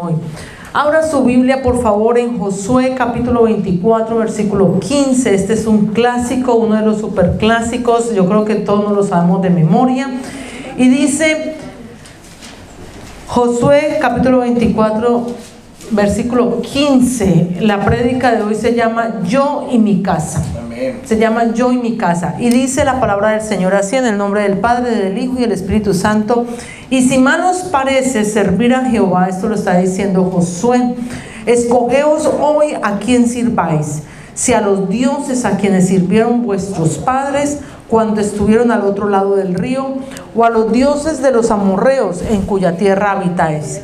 hoy. Abra su Biblia, por favor, en Josué capítulo 24, versículo 15. Este es un clásico, uno de los superclásicos. Yo creo que todos nos lo sabemos de memoria. Y dice Josué capítulo 24, versículo 15. La prédica de hoy se llama Yo y mi casa. Se llama Yo y mi casa. Y dice la palabra del Señor así, en el nombre del Padre, del Hijo y del Espíritu Santo. Y si mal os parece servir a Jehová, esto lo está diciendo Josué, escogeos hoy a quién sirváis, si a los dioses a quienes sirvieron vuestros padres cuando estuvieron al otro lado del río, o a los dioses de los amorreos en cuya tierra habitáis.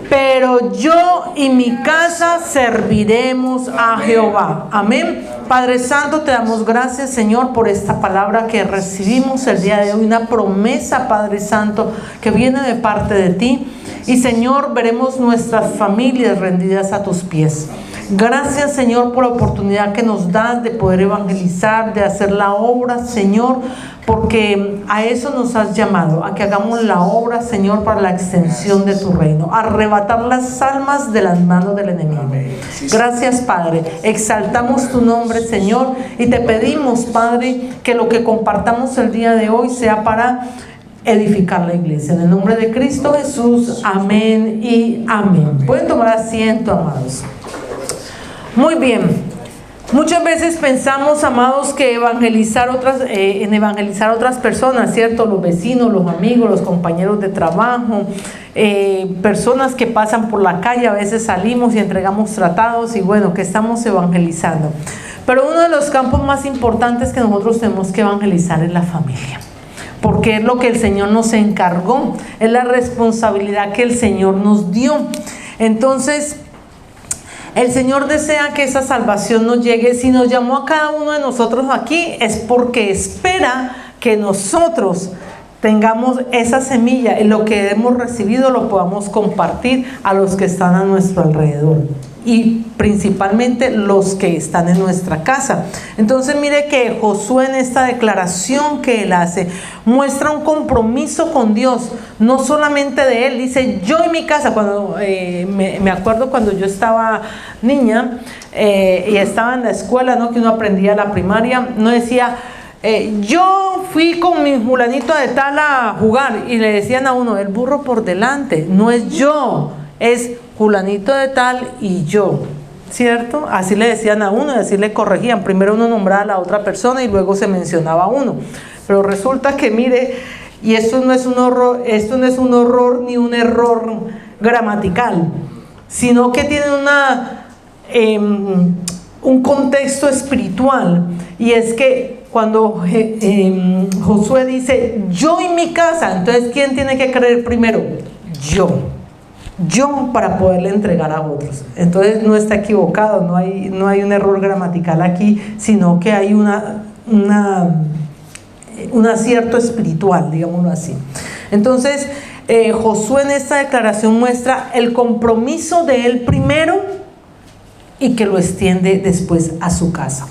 Pero yo y mi casa serviremos a Jehová. Amén. Padre Santo, te damos gracias, Señor, por esta palabra que recibimos el día de hoy, una promesa, Padre Santo, que viene de parte de ti. Y, Señor, veremos nuestras familias rendidas a tus pies. Gracias, Señor, por la oportunidad que nos das de poder evangelizar, de hacer la obra, Señor, porque a eso nos has llamado, a que hagamos la obra, Señor, para la extensión de tu reino, arrebatar las almas de las manos del enemigo. Gracias, Padre. Exaltamos tu nombre, Señor, y te pedimos, Padre, que lo que compartamos el día de hoy sea para edificar la iglesia. En el nombre de Cristo Jesús, amén y amén. Pueden tomar asiento, amados. Muy bien. Muchas veces pensamos, amados, que evangelizar en evangelizar a otras personas, ¿cierto? Los vecinos, los amigos, los compañeros de trabajo, personas que pasan por la calle, a veces salimos y entregamos tratados y bueno, que estamos evangelizando. Pero uno de los campos más importantes que nosotros tenemos que evangelizar es la familia, porque es lo que el Señor nos encargó, es la responsabilidad que el Señor nos dio. Entonces, el Señor desea que esa salvación nos llegue. Si nos llamó a cada uno de nosotros aquí, es porque espera que nosotros tengamos esa semilla y lo que hemos recibido lo podamos compartir a los que están a nuestro alrededor. Y principalmente los que están en nuestra casa. Entonces mire que Josué, en esta declaración que él hace, muestra un compromiso con Dios, no solamente de él. Dice, yo y mi casa. Cuando me acuerdo cuando yo estaba niña y estaba en la escuela, ¿no? Que uno aprendía la primaria, no decía, yo fui con mi fulanito de tal a jugar, y le decían a uno, el burro por delante. No es yo, es fulanito de tal y yo, ¿cierto? Así le decían a uno y así le corregían. Primero uno nombraba a la otra persona y luego se mencionaba a uno. Pero resulta que mire, y esto no es un horror ni un error gramatical, sino que tiene un contexto espiritual. Y es que cuando Josué dice, yo y mi casa, entonces ¿quién tiene que creer primero? Yo, para poderle entregar a otros. Entonces no está equivocado, no hay un error gramatical aquí, sino que hay un acierto espiritual, digámoslo así. Entonces Josué en esta declaración muestra el compromiso de él primero y que lo extiende después a su casa.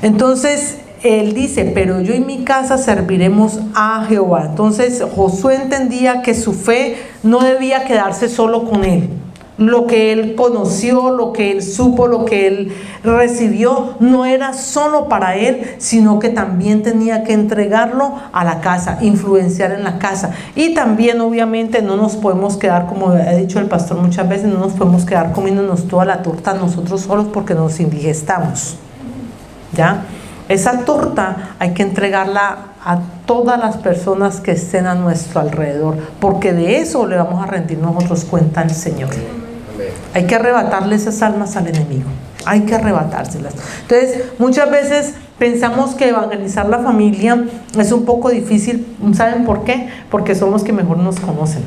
Entonces él dice, pero yo y mi casa serviremos a Jehová. Entonces Josué entendía que su fe no debía quedarse solo con él. Lo que él conoció, lo que él supo, lo que él recibió, no era solo para él, sino que también tenía que entregarlo a la casa, influenciar en la casa. Y también, obviamente, no nos podemos quedar, como ha dicho el pastor muchas veces, no nos podemos quedar comiéndonos toda la torta nosotros solos porque nos indigestamos. ¿Ya? Esa torta hay que entregarla a todas las personas que estén a nuestro alrededor, porque de eso le vamos a rendir nosotros cuenta al Señor. Hay que arrebatarle esas almas al enemigo, hay que arrebatárselas. Entonces, muchas veces pensamos que evangelizar la familia es un poco difícil. ¿Saben por qué? Porque son los que mejor nos conocen.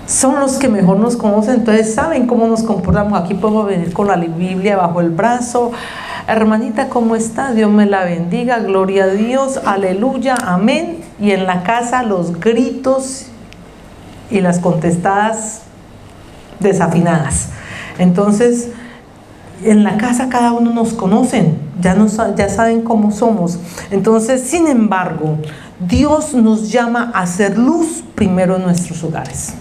Son los que mejor nos conocen, entonces saben cómo nos comportamos. Aquí podemos venir con la Biblia bajo el brazo. Hermanita, ¿cómo está? Dios me la bendiga, gloria a Dios, aleluya, amén. Y en la casa los gritos y las contestadas desafinadas. Entonces, en la casa cada uno nos conocen, ya saben cómo somos. Entonces, sin embargo, Dios nos llama a hacer luz primero en nuestros hogares.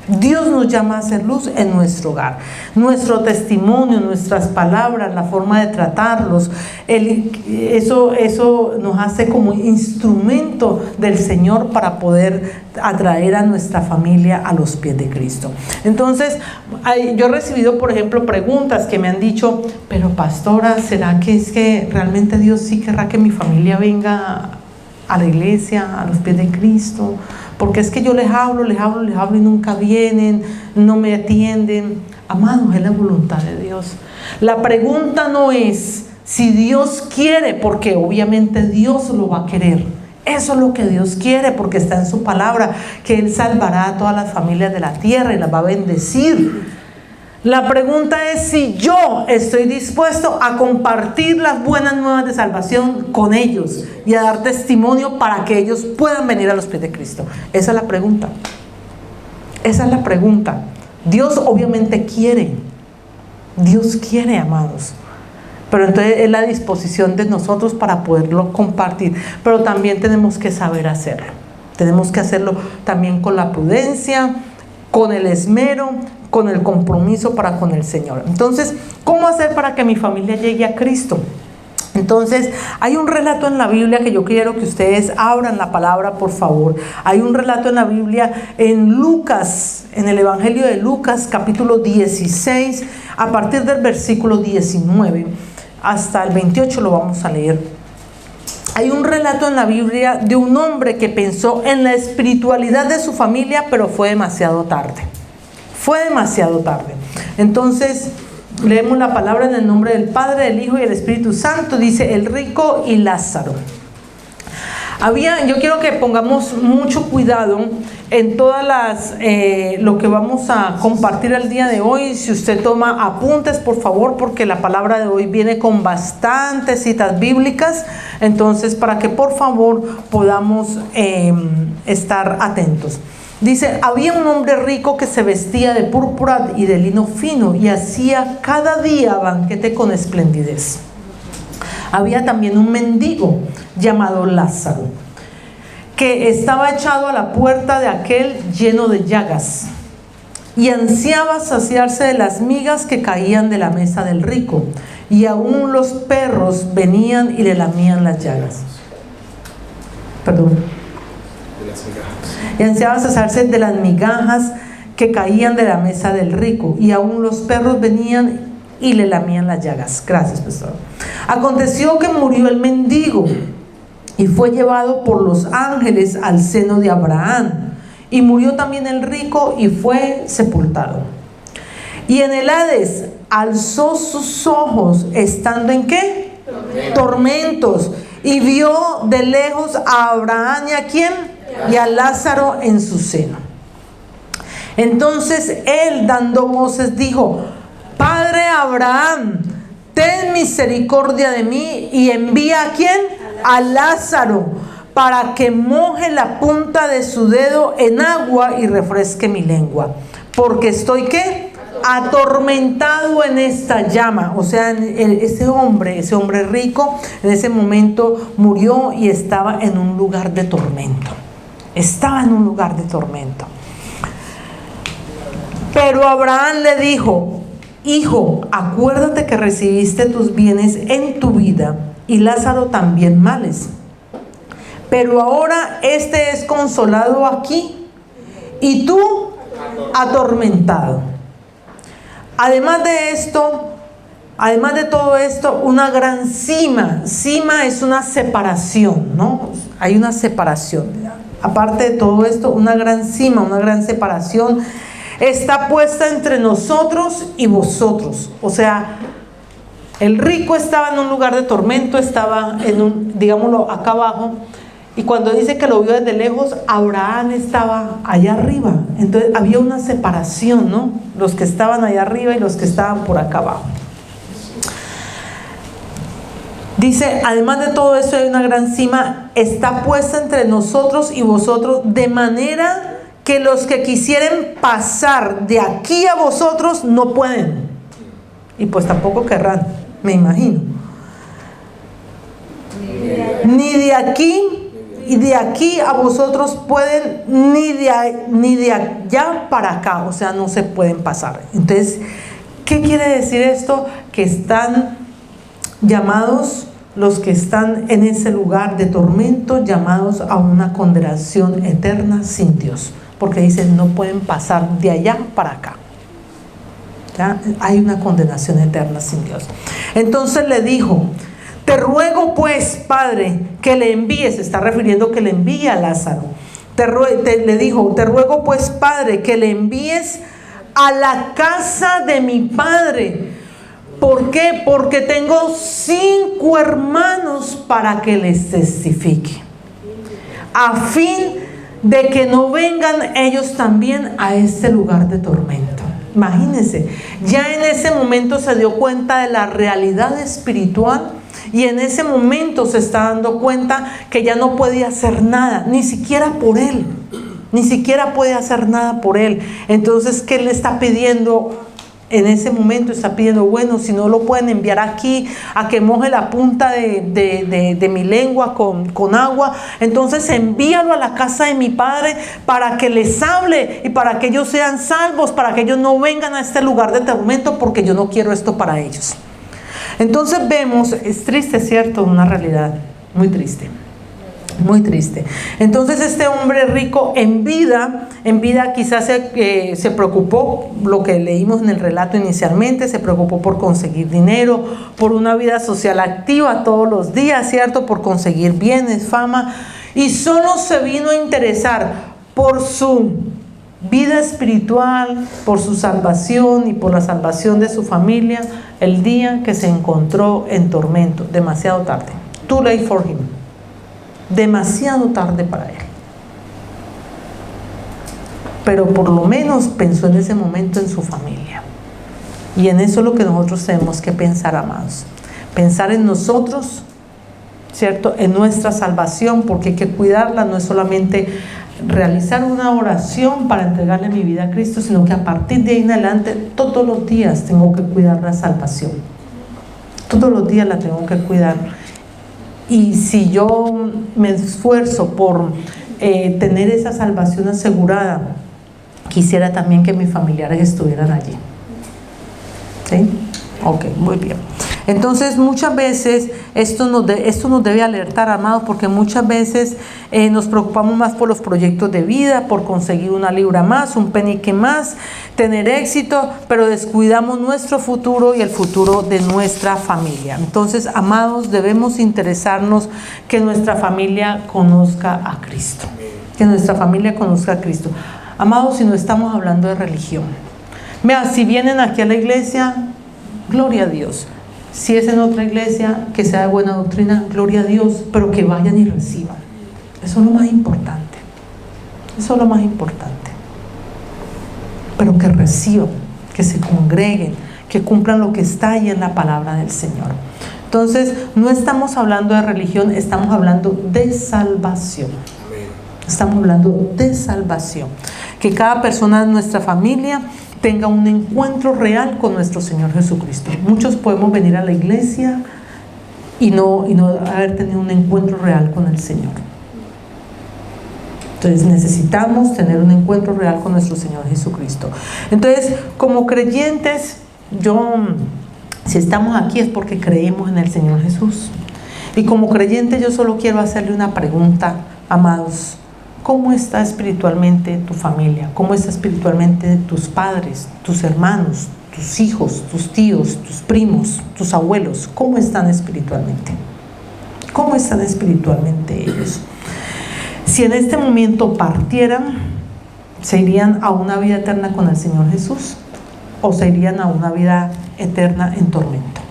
Dios nos llama a hacer luz en nuestro hogar. Nuestro testimonio, nuestras palabras, la forma de tratarlos, eso nos hace como instrumento del Señor para poder atraer a nuestra familia a los pies de Cristo. Entonces, yo he recibido, por ejemplo, preguntas que me han dicho, pero pastora, ¿será que es que realmente Dios sí querrá que mi familia venga a la iglesia, a los pies de Cristo? Porque es que yo les hablo y nunca vienen, no me atienden. Amados, es la voluntad de Dios. La pregunta no es si Dios quiere, porque obviamente Dios lo va a querer. Eso es lo que Dios quiere, porque está en su palabra, que Él salvará a todas las familias de la tierra y las va a bendecir. La pregunta es si yo estoy dispuesto a compartir las buenas nuevas de salvación con ellos y a dar testimonio para que ellos puedan venir a los pies de Cristo. Esa es la pregunta. Esa es la pregunta. Dios obviamente quiere. Dios quiere, amados. Pero entonces es la disposición de nosotros para poderlo compartir. Pero también tenemos que saber hacerlo. Tenemos que hacerlo también con la prudencia, con el esmero, con el compromiso para con el Señor. Entonces, ¿cómo hacer para que mi familia llegue a Cristo? Entonces, hay un relato en la Biblia que yo quiero que ustedes abran la palabra, por favor. Hay un relato en la Biblia en Lucas, en el Evangelio de Lucas, capítulo 16, a partir del versículo 19 hasta el 28 lo vamos a leer. Hay un relato en la Biblia de un hombre que pensó en la espiritualidad de su familia, pero fue demasiado tarde. Fue demasiado tarde. Entonces, leemos la palabra en el nombre del Padre, del Hijo y del Espíritu Santo. Dice, el rico y Lázaro. Yo quiero que pongamos mucho cuidado en todas lo que vamos a compartir el día de hoy. Si usted toma apuntes, por favor, porque la palabra de hoy viene con bastantes citas bíblicas. Entonces, para que por favor podamos estar atentos. Dice, había un hombre rico que se vestía de púrpura y de lino fino y hacía cada día banquete con esplendidez. Había también un mendigo llamado Lázaro, que estaba echado a la puerta de aquel lleno de llagas y ansiaba saciarse de las migas que caían de la mesa del rico, y aún los perros venían y le lamían las llagas. Y ansiaba saciarse de las migajas que caían de la mesa del rico, y aún los perros venían y le lamían las llagas. Gracias, pastor. Aconteció que murió el mendigo y fue llevado por los ángeles al seno de Abraham, y murió también el rico y fue sepultado. Y en el Hades alzó sus ojos, estando ¿en qué? Tormentos, y vio de lejos a Abraham y a ¿quién? Y a Lázaro en su seno. Entonces él, dando voces, dijo, Padre Abraham, ten misericordia de mí y envía ¿a quién? A Lázaro, para que moje la punta de su dedo en agua y refresque mi lengua, porque estoy ¿qué? Atormentado en esta llama. O sea, ese hombre rico en ese momento murió y estaba en un lugar de tormento. Estaba en un lugar de tormento. Pero Abraham le dijo, hijo, acuérdate que recibiste tus bienes en tu vida y Lázaro también males. Pero ahora este es consolado aquí y tú atormentado. Además de todo esto, una gran cima. Cima es una separación, ¿no? Hay una separación. Aparte de todo esto, una gran cima, una gran separación está puesta entre nosotros y vosotros. O sea, el rico estaba en un lugar de tormento, estaba digámoslo, acá abajo. Y cuando dice que lo vio desde lejos, Abraham estaba allá arriba. Entonces había una separación, ¿no? Los que estaban allá arriba y los que estaban por acá abajo. Dice, además de todo eso hay una gran cima, está puesta entre nosotros y vosotros, de manera que los que quisieren pasar de aquí a vosotros no pueden. Y pues tampoco querrán, me imagino. Ni de aquí y de aquí a vosotros pueden ni de allá para acá, o sea, no se pueden pasar. Entonces, ¿qué quiere decir esto? Que están llamados, los que están en ese lugar de tormento, llamados a una condenación eterna sin Dios, porque dicen no pueden pasar de allá para acá. ¿Ya? Hay una condenación eterna sin Dios. Entonces le dijo: te ruego pues, Padre, que le envíes, se está refiriendo que le envíe a Lázaro. Le dijo: te ruego pues, Padre, que le envíes a la casa de mi padre. ¿Por qué? Porque tengo 5 hermanos para que les testifique, a fin de que no vengan ellos también a este lugar de tormento. Imagínense, ya en ese momento se dio cuenta de la realidad espiritual, y en ese momento se está dando cuenta que ya no podía hacer nada, ni siquiera por él, ni siquiera puede hacer nada por él. Entonces, ¿qué le está pidiendo? En ese momento está pidiendo: bueno, si no lo pueden enviar aquí a que moje la punta de mi lengua con agua, entonces envíalo a la casa de mi padre para que les hable y para que ellos sean salvos, para que ellos no vengan a este lugar de tormento, porque yo no quiero esto para ellos. Entonces vemos, es triste, ¿cierto? Una realidad muy triste. Muy triste. Entonces este hombre rico en vida quizás se preocupó, lo que leímos en el relato inicialmente, se preocupó por conseguir dinero, por una vida social activa todos los días, ¿cierto? Por conseguir bienes, fama, y solo se vino a interesar por su vida espiritual, por su salvación y por la salvación de su familia el día que se encontró en tormento, demasiado tarde. Too late for him. Demasiado tarde para él. Pero por lo menos pensó en ese momento en su familia. Y en eso es lo que nosotros tenemos que pensar, amados. Pensar en nosotros, ¿cierto? En nuestra salvación, porque hay que cuidarla. No es solamente realizar una oración para entregarle mi vida a Cristo, sino que a partir de ahí en adelante, todos los días tengo que cuidar la salvación. Todos los días la tengo que cuidar. Y si yo me esfuerzo por tener esa salvación asegurada, quisiera también que mis familiares estuvieran allí. ¿Sí? Ok, muy bien. Entonces muchas veces esto nos debe alertar, amados, porque muchas veces nos preocupamos más por los proyectos de vida, por conseguir una libra más, un penique más, tener éxito, pero descuidamos nuestro futuro y el futuro de nuestra familia. Entonces, amados, debemos interesarnos que nuestra familia conozca a Cristo, que nuestra familia conozca a Cristo. Amados, si no estamos hablando de religión, vean, si vienen aquí a la iglesia, gloria a Dios. Si es en otra iglesia, que sea de buena doctrina, gloria a Dios, pero que vayan y reciban. Eso es lo más importante. Eso es lo más importante. Pero que reciban, que se congreguen, que cumplan lo que está ahí en la palabra del Señor. Entonces, no estamos hablando de religión, estamos hablando de salvación. Estamos hablando de salvación. Que cada persona de nuestra familia tenga un encuentro real con nuestro Señor Jesucristo. Muchos podemos venir a la iglesia y no haber tenido un encuentro real con el Señor. Entonces necesitamos tener un encuentro real con nuestro Señor Jesucristo. Entonces, como creyentes, si estamos aquí es porque creemos en el Señor Jesús. Y como creyente yo solo quiero hacerle una pregunta, amados. ¿Cómo está espiritualmente tu familia? ¿Cómo está espiritualmente tus padres, tus hermanos, tus hijos, tus tíos, tus primos, tus abuelos? ¿Cómo están espiritualmente? ¿Cómo están espiritualmente ellos? Si en este momento partieran, ¿se irían a una vida eterna con el Señor Jesús? ¿O se irían a una vida eterna en tormento?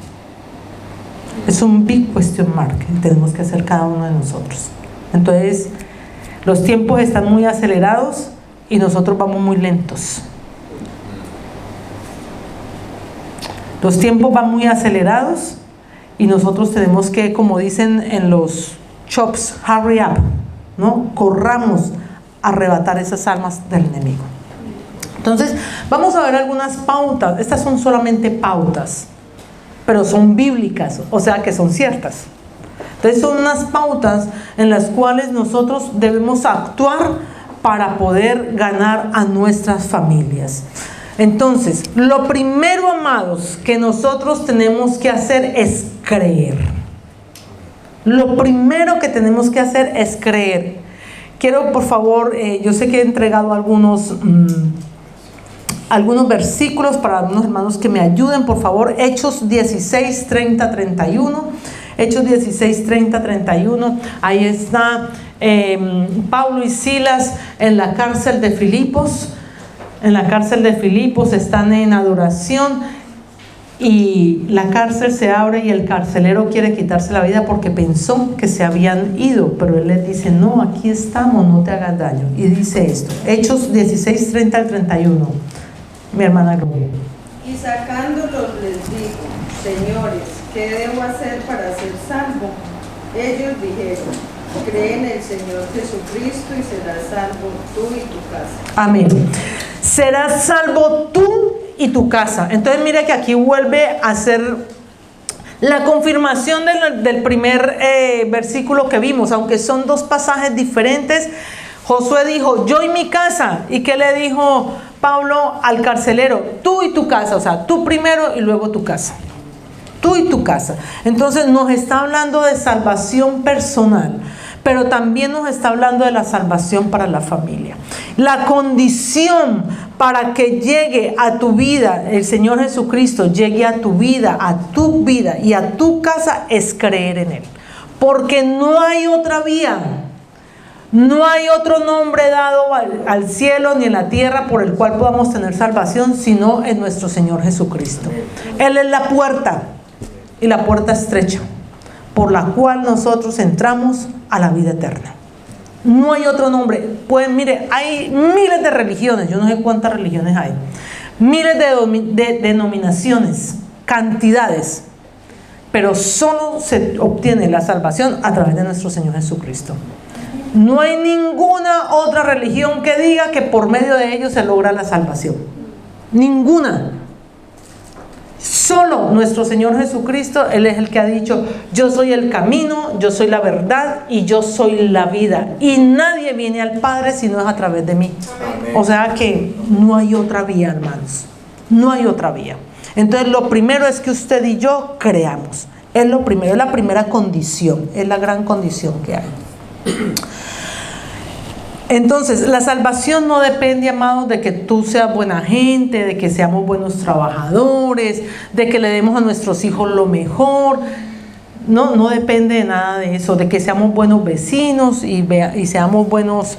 Es un big question mark que tenemos que hacer cada uno de nosotros. Entonces, los tiempos están muy acelerados y nosotros vamos muy lentos. Los tiempos van muy acelerados y nosotros tenemos que, como dicen en los shops, hurry up, ¿no? Corramos a arrebatar esas almas del enemigo. Entonces, vamos a ver algunas pautas. Estas son solamente pautas, pero son bíblicas, o sea que son ciertas. Entonces son unas pautas en las cuales nosotros debemos actuar para poder ganar a nuestras familias. Entonces, lo primero, amados, que nosotros tenemos que hacer es creer. Lo primero que tenemos que hacer es creer. Quiero, por favor, yo sé que he entregado algunos versículos para algunos hermanos que me ayuden, por favor. Hechos 16, 30, 31. Hechos 16, 30, 31. Ahí está Pablo y Silas en la cárcel de Filipos. En la cárcel de Filipos están en adoración y la cárcel se abre y el carcelero quiere quitarse la vida porque pensó que se habían ido, pero él les dice: no, aquí estamos, no te hagas daño. Y dice esto, Hechos 16, 30 al 31. Mi hermana Gloria. Y sacándolos les dijo: señores, ¿qué debo hacer para ser salvo? Ellos dijeron: cree en el Señor Jesucristo y serás salvo tú y tu casa. Amén. Serás salvo tú y tu casa. Entonces mire que aquí vuelve a ser la confirmación del primer versículo que vimos, aunque son dos pasajes diferentes. Josué dijo: yo y mi casa. ¿Y qué le dijo Pablo al carcelero? Tú y tu casa, o sea, tú primero y luego tu casa. Tú y tu casa. Entonces nos está hablando de salvación personal, pero también nos está hablando de la salvación para la familia. La condición para que llegue a tu vida, el Señor Jesucristo llegue a tu vida y a tu casa, es creer en Él. Porque no hay otra vía. No hay otro nombre dado al cielo ni en la tierra por el cual podamos tener salvación, sino en nuestro Señor Jesucristo. Él es la puerta, y la puerta estrecha, por la cual nosotros entramos a la vida eterna. No hay otro nombre. Pues mire, hay miles de religiones, yo no sé cuántas religiones hay, miles de denominaciones, cantidades, pero solo se obtiene la salvación a través de nuestro Señor Jesucristo. No hay ninguna otra religión que diga que por medio de ellos se logra la salvación. Ninguna. Solo nuestro Señor Jesucristo, Él es el que ha dicho: yo soy el camino, yo soy la verdad y yo soy la vida. Y nadie viene al Padre si no es a través de mí. Amén. O sea que no hay otra vía, hermanos. No hay otra vía. Entonces lo primero es que usted y yo creamos. Es lo primero, es la primera condición, es la gran condición que hay. Entonces, la salvación no depende, amados, de que tú seas buena gente, de que seamos buenos trabajadores, de que le demos a nuestros hijos lo mejor. No depende de nada de eso, de que seamos buenos vecinos y seamos buenos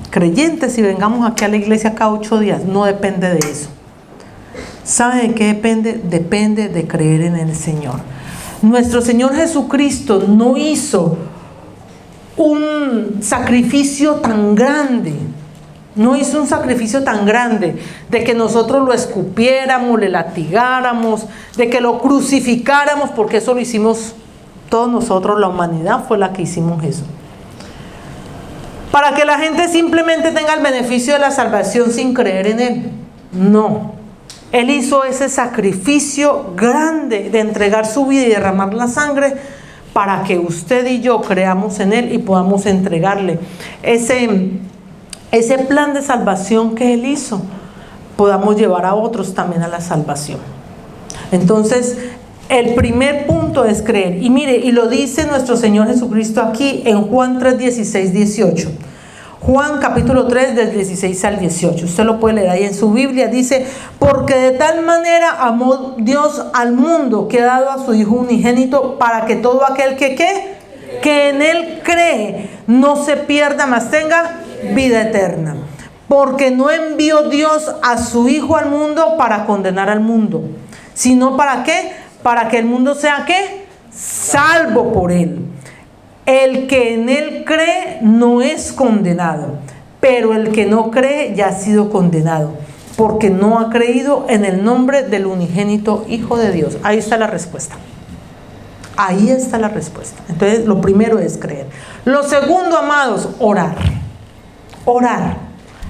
creyentes y vengamos aquí a la iglesia cada 8 días. No depende de eso. ¿Sabe de qué depende? Depende de creer en el Señor. Nuestro Señor Jesucristo no hizo un sacrificio tan grande, no hizo un sacrificio tan grande de que nosotros lo escupiéramos, le latigáramos, de que lo crucificáramos, porque eso lo hicimos todos nosotros, la humanidad fue la que hicimos eso. Para que la gente simplemente tenga el beneficio de la salvación sin creer en Él. No. Él hizo ese sacrificio grande de entregar su vida y derramar la sangre para que usted y yo creamos en Él y podamos entregarle ese plan de salvación que Él hizo, podamos llevar a otros también a la salvación. Entonces, el primer punto es creer. Y mire, y lo dice nuestro Señor Jesucristo aquí en Juan 3, 16, 18. Juan capítulo 3 del 16 al 18, usted lo puede leer ahí en su Biblia. Dice: porque de tal manera amó Dios al mundo que ha dado a su Hijo unigénito, para que todo aquel que en Él cree no se pierda, mas tenga vida eterna. Porque no envió Dios a su Hijo al mundo para condenar al mundo, sino ¿para qué? Para que el mundo sea ¿qué? Salvo por Él. El que en Él cree no es condenado, pero el que no cree ya ha sido condenado, porque no ha creído en el nombre del unigénito Hijo de Dios. Ahí está la respuesta. Ahí está la respuesta. Entonces, lo primero es creer. Lo segundo, amados, orar. Orar.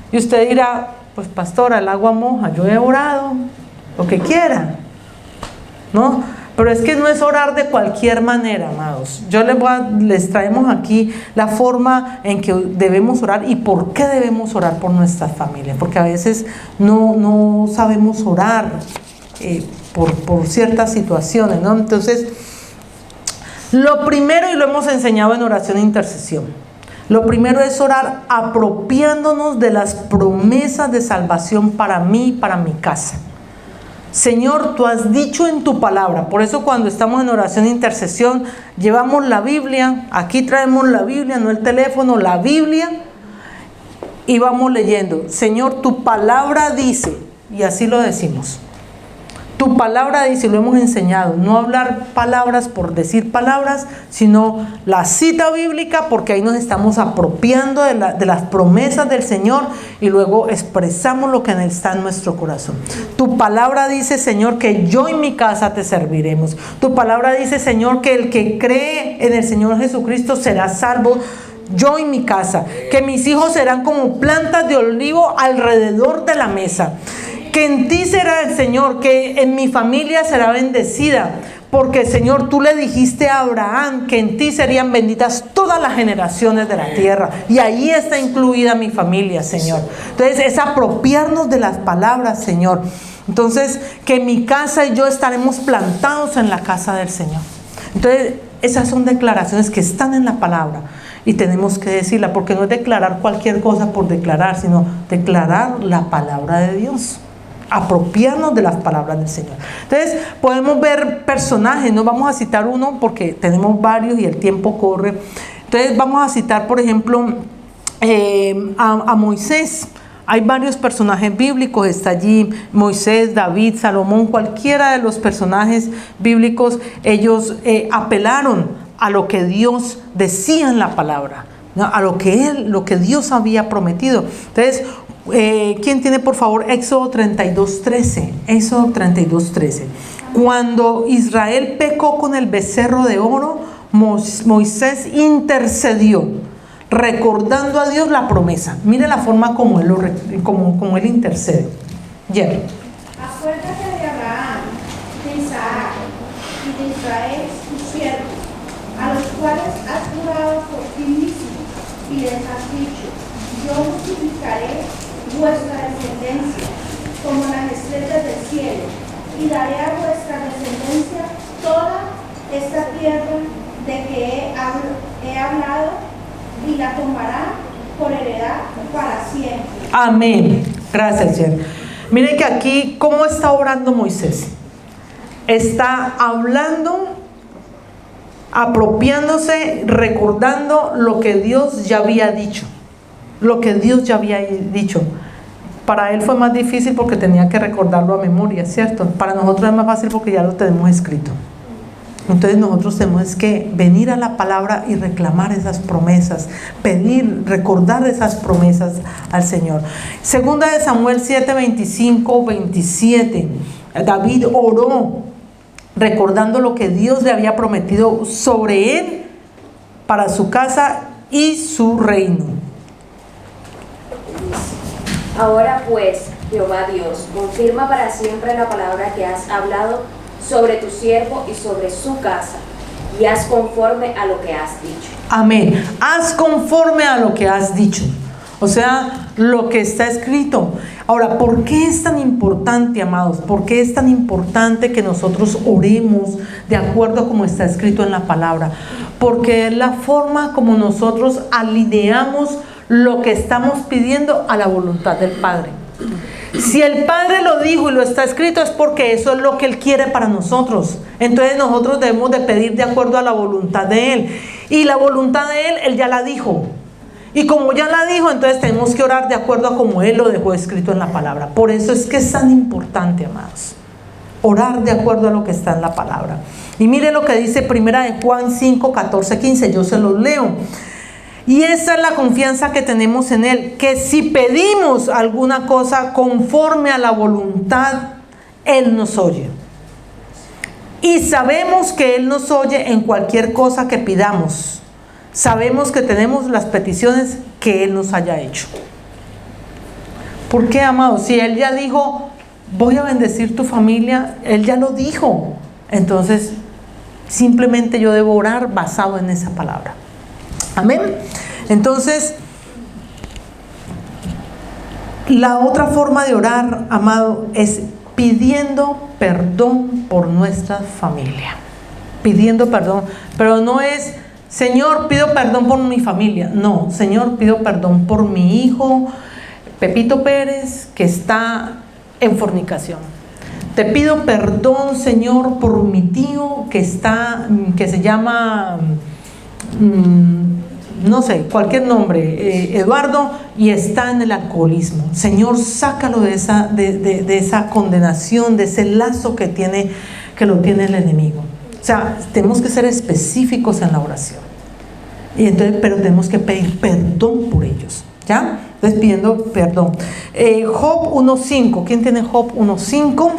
Y usted dirá: pues pastora, el agua moja, yo he orado, lo que quiera, ¿no? Pero es que no es orar de cualquier manera, amados. Les traemos aquí la forma en que debemos orar y por qué debemos orar por nuestras familias. Porque a veces no sabemos orar por ciertas situaciones, ¿no? Entonces, lo primero, y lo hemos enseñado en oración e intercesión, lo primero es orar apropiándonos de las promesas de salvación para mí y para mi casa. Señor, tú has dicho en tu palabra. Por eso cuando estamos en oración e intercesión, llevamos la Biblia, aquí traemos la Biblia, no el teléfono, la Biblia, y vamos leyendo. Señor, tu palabra dice, y así lo decimos. Tu palabra dice, y lo hemos enseñado, no hablar palabras por decir palabras, sino la cita bíblica, porque ahí nos estamos apropiando de las promesas del Señor y luego expresamos lo que está en nuestro corazón. Tu palabra dice, Señor, que yo y mi casa te serviremos. Tu palabra dice, Señor, que el que cree en el Señor Jesucristo será salvo, yo y mi casa, que mis hijos serán como plantas de olivo alrededor de la mesa. Que en ti será el Señor, que en mi familia será bendecida, porque Señor, tú le dijiste a Abraham que en ti serían benditas todas las generaciones de la tierra, y ahí está incluida mi familia, Señor. Entonces es apropiarnos de las palabras, Señor. Entonces, que mi casa y yo estaremos plantados en la casa del Señor. Entonces, esas son declaraciones que están en la palabra y tenemos que decirla, porque no es declarar cualquier cosa por declarar, sino declarar la palabra de Dios. Apropiarnos de las palabras del Señor. Entonces podemos ver personajes, no vamos a citar uno porque tenemos varios y el tiempo corre. Entonces vamos a citar, por ejemplo, a Moisés. Hay varios personajes bíblicos, está allí Moisés, David, Salomón, cualquiera de los personajes bíblicos. Ellos apelaron a lo que Dios decía en la palabra, ¿no? A lo que Dios había prometido. Entonces, ¿quién tiene por favor Éxodo 32:13? Éxodo 32:13. Cuando Israel pecó con el becerro de oro, Moisés intercedió, recordando a Dios la promesa. Mire la forma como él intercede. Yeah. Acuérdate de Abraham, de Isaac y de Israel, tus siervos, a los cuales has jurado por ti mismo, y les has dicho: yo multiplicaré vuestra descendencia como las estrellas del cielo, y daré a vuestra descendencia toda esta tierra de que he hablado, y la tomarán por heredad para siempre. Amén. Gracias, Señor. Miren que aquí, ¿cómo está orando Moisés? Está hablando, apropiándose, recordando lo que Dios ya había dicho. Lo que Dios ya había dicho. Para él fue más difícil porque tenía que recordarlo a memoria, ¿cierto? Para nosotros es más fácil porque ya lo tenemos escrito. Entonces nosotros tenemos que venir a la palabra y reclamar esas promesas, pedir, recordar esas promesas al Señor. Segunda de Samuel 7:25-27. David oró recordando lo que Dios le había prometido sobre él, para su casa y su reino. Ahora pues, Jehová Dios, confirma para siempre la palabra que has hablado sobre tu siervo y sobre su casa, y haz conforme a lo que has dicho. Amén. Haz conforme a lo que has dicho. O sea, lo que está escrito. Ahora, ¿por qué es tan importante, amados? ¿Por qué es tan importante que nosotros oremos de acuerdo a como está escrito en la palabra? Porque es la forma como nosotros alineamos lo que estamos pidiendo a la voluntad del Padre. Si el Padre lo dijo y lo está escrito, es porque eso es lo que Él quiere para nosotros. Entonces nosotros debemos de pedir de acuerdo a la voluntad de Él. Y la voluntad de Él, Él ya la dijo. Y como ya la dijo, entonces tenemos que orar de acuerdo a como Él lo dejó escrito en la palabra. Por eso es que es tan importante, amados, orar de acuerdo a lo que está en la palabra. Y mire lo que dice primera de Juan 5:14-15. Yo se los leo. Y esa es la confianza que tenemos en Él, que si pedimos alguna cosa conforme a la voluntad, Él nos oye. Y sabemos que Él nos oye en cualquier cosa que pidamos. Sabemos que tenemos las peticiones que Él nos haya hecho. ¿Por qué, amados? Si Él ya dijo, voy a bendecir tu familia, Él ya lo dijo. Entonces, simplemente yo debo orar basado en esa palabra. Amén. Entonces, la otra forma de orar, amado, es pidiendo perdón por nuestra familia. Pidiendo perdón, pero no es, Señor, pido perdón por mi familia. No, Señor, pido perdón por mi hijo Pepito Pérez, que está en fornicación. Te pido perdón, Señor, por mi tío que se llama, no sé, cualquier nombre, Eduardo, y está en el alcoholismo. Señor, sácalo de esa condenación, de ese lazo que lo tiene el enemigo. O sea, tenemos que ser específicos en la oración. Y entonces, pero tenemos que pedir perdón por ellos, ¿ya? Entonces, pidiendo perdón. Job 1.5. ¿Quién tiene Job 1.5? Job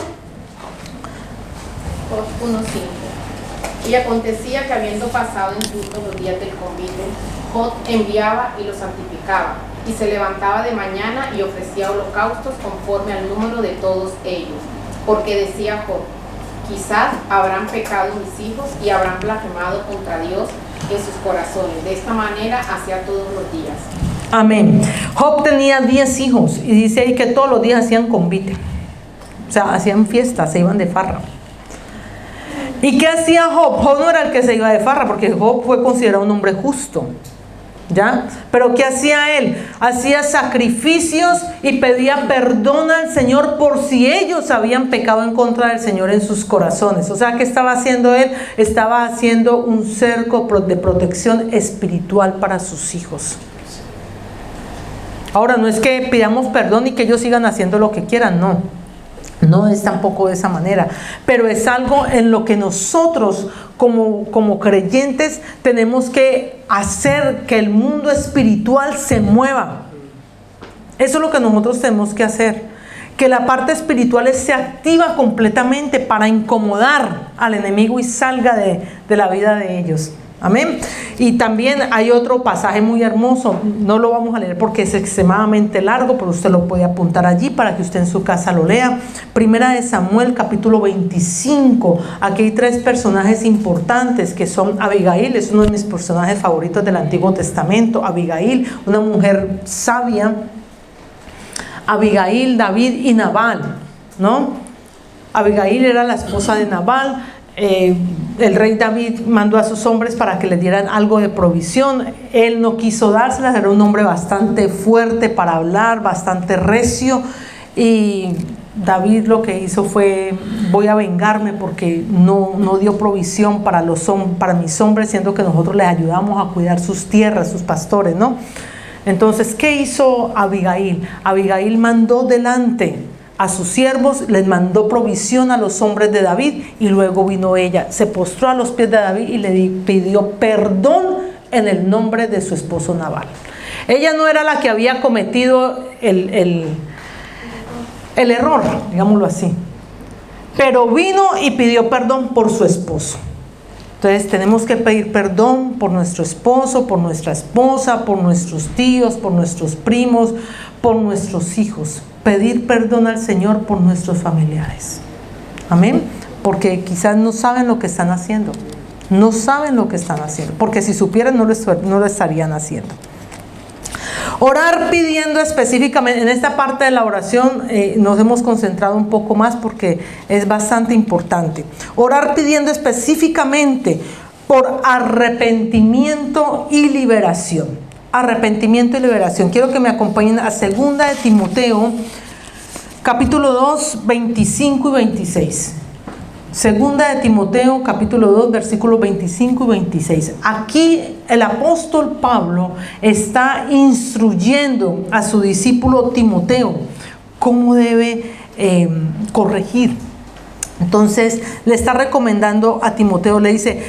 1.5. Y acontecía que habiendo pasado en turno los días del convite, Job enviaba y los santificaba, y se levantaba de mañana y ofrecía holocaustos conforme al número de todos ellos, porque decía Job: quizás habrán pecado mis hijos y habrán blasfemado contra Dios en sus corazones. De esta manera hacía todos los días. Amén. Job tenía 10 hijos y dice ahí que todos los días hacían convite. O sea, hacían fiestas, se iban de farra. ¿Y qué hacía Job? Job no era el que se iba de farra, porque Job fue considerado un hombre justo, ¿ya? Pero ¿qué hacía él? Hacía sacrificios y pedía perdón al Señor por si ellos habían pecado en contra del Señor en sus corazones. O sea, ¿qué estaba haciendo él? Estaba haciendo un cerco de protección espiritual para sus hijos. Ahora, no es que pidamos perdón y que ellos sigan haciendo lo que quieran, no. No es tampoco de esa manera, pero es algo en lo que nosotros como creyentes tenemos que hacer que el mundo espiritual se mueva. Eso es lo que nosotros tenemos que hacer, que la parte espiritual se activa completamente para incomodar al enemigo y salga de la vida de ellos. Amén. Y también hay otro pasaje muy hermoso, no lo vamos a leer porque es extremadamente largo, pero usted lo puede apuntar allí para que usted en su casa lo lea. Primera de Samuel, capítulo 25. Aquí hay 3 personajes importantes que son Abigail, es uno de mis personajes favoritos del Antiguo Testamento. Abigail, una mujer sabia. Abigail, David y Nabal, ¿no? Abigail era la esposa de Nabal. El rey David mandó a sus hombres para que le dieran algo de provisión. Él no quiso dárselas, era un hombre bastante fuerte para hablar, bastante recio, y David lo que hizo fue: voy a vengarme porque no dio provisión para mis hombres, siendo que nosotros les ayudamos a cuidar sus tierras, sus pastores, ¿no? Entonces, ¿qué hizo Abigail? Abigail mandó delante a sus siervos, les mandó provisión a los hombres de David, y luego vino ella, se postró a los pies de David y le pidió perdón en el nombre de su esposo Nabal. Ella no era la que había cometido el error, digámoslo así, pero vino y pidió perdón por su esposo. Entonces tenemos que pedir perdón por nuestro esposo, por nuestra esposa, por nuestros tíos, por nuestros primos, por nuestros hijos. Pedir perdón al Señor por nuestros familiares. Amén. Porque quizás no saben lo que están haciendo. No saben lo que están haciendo. Porque si supieran no lo estarían haciendo. Orar pidiendo específicamente. En esta parte de la oración nos hemos concentrado un poco más porque es bastante importante. Orar pidiendo específicamente por arrepentimiento y liberación. Arrepentimiento y liberación. Quiero que me acompañen a 2 de Timoteo, capítulo 2, 25 y 26. 2 de Timoteo, capítulo 2, versículos 25 y 26. Aquí el apóstol Pablo está instruyendo a su discípulo Timoteo cómo debe corregir. Entonces le está recomendando a Timoteo, le dice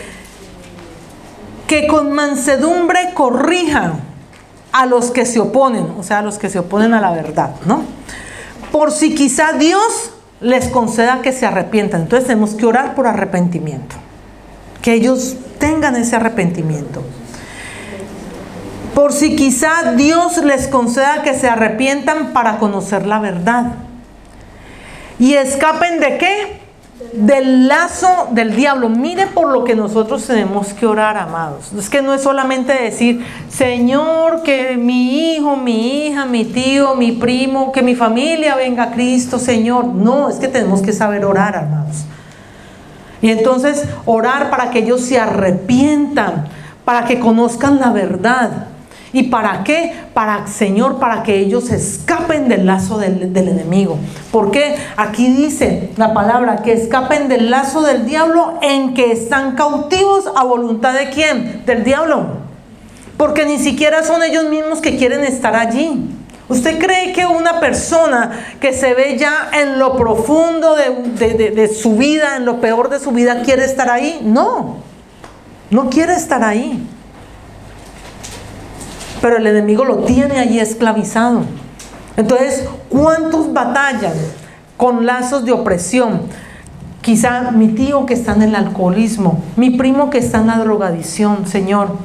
que con mansedumbre corrijan a los que se oponen, o sea, a los que se oponen a la verdad, ¿no? Por si quizá Dios les conceda que se arrepientan. Entonces tenemos que orar por arrepentimiento, que ellos tengan ese arrepentimiento. Por si quizá Dios les conceda que se arrepientan para conocer la verdad y escapen ¿de qué? del lazo del diablo. Mire por lo que nosotros tenemos que orar, amados. Es que no es solamente decir, Señor, que mi hijo, mi hija, mi tío, mi primo, que mi familia venga a Cristo, Señor. No, es que tenemos que saber orar, amados. Y entonces orar para que ellos se arrepientan, para que conozcan la verdad. ¿Y para qué? Para, Señor, para que ellos escapen del lazo del enemigo. Porque aquí dice la palabra que escapen del lazo del diablo, en que están cautivos a voluntad ¿de quién? Del diablo. Porque ni siquiera son ellos mismos que quieren estar allí. ¿Usted cree que una persona que se ve ya en lo profundo de su vida, en lo peor de su vida, quiere estar ahí? No, no quiere estar ahí. Pero el enemigo lo tiene allí esclavizado. Entonces, ¿cuántos batallan con lazos de opresión? Quizá mi tío que está en el alcoholismo, mi primo que está en la drogadicción, Señor.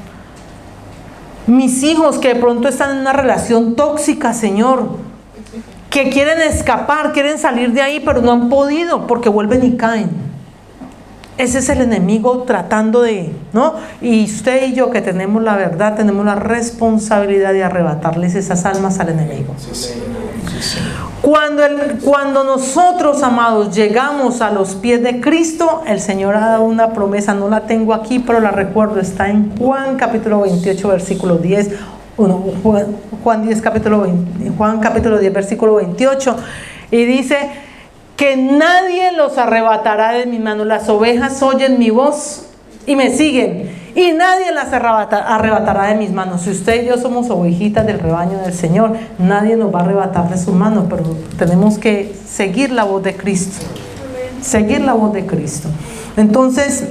Mis hijos que de pronto están en una relación tóxica, Señor. Que quieren escapar, quieren salir de ahí, pero no han podido porque vuelven y caen. Ese es el enemigo tratando de, ¿no? Y usted y yo que tenemos la verdad, tenemos la responsabilidad de arrebatarles esas almas al enemigo. Cuando nosotros, amados, llegamos a los pies de Cristo, el Señor ha dado una promesa, no la tengo aquí, pero la recuerdo, está en Juan capítulo 28, versículo 10, Juan capítulo 10, versículo 28, y dice que nadie los arrebatará de mi mano. Las ovejas oyen mi voz y me siguen, y nadie las arrebatará de mis manos. Si usted y yo somos ovejitas del rebaño del Señor, nadie nos va a arrebatar de sus manos, pero tenemos que seguir la voz de Cristo. Seguir la voz de Cristo. Entonces,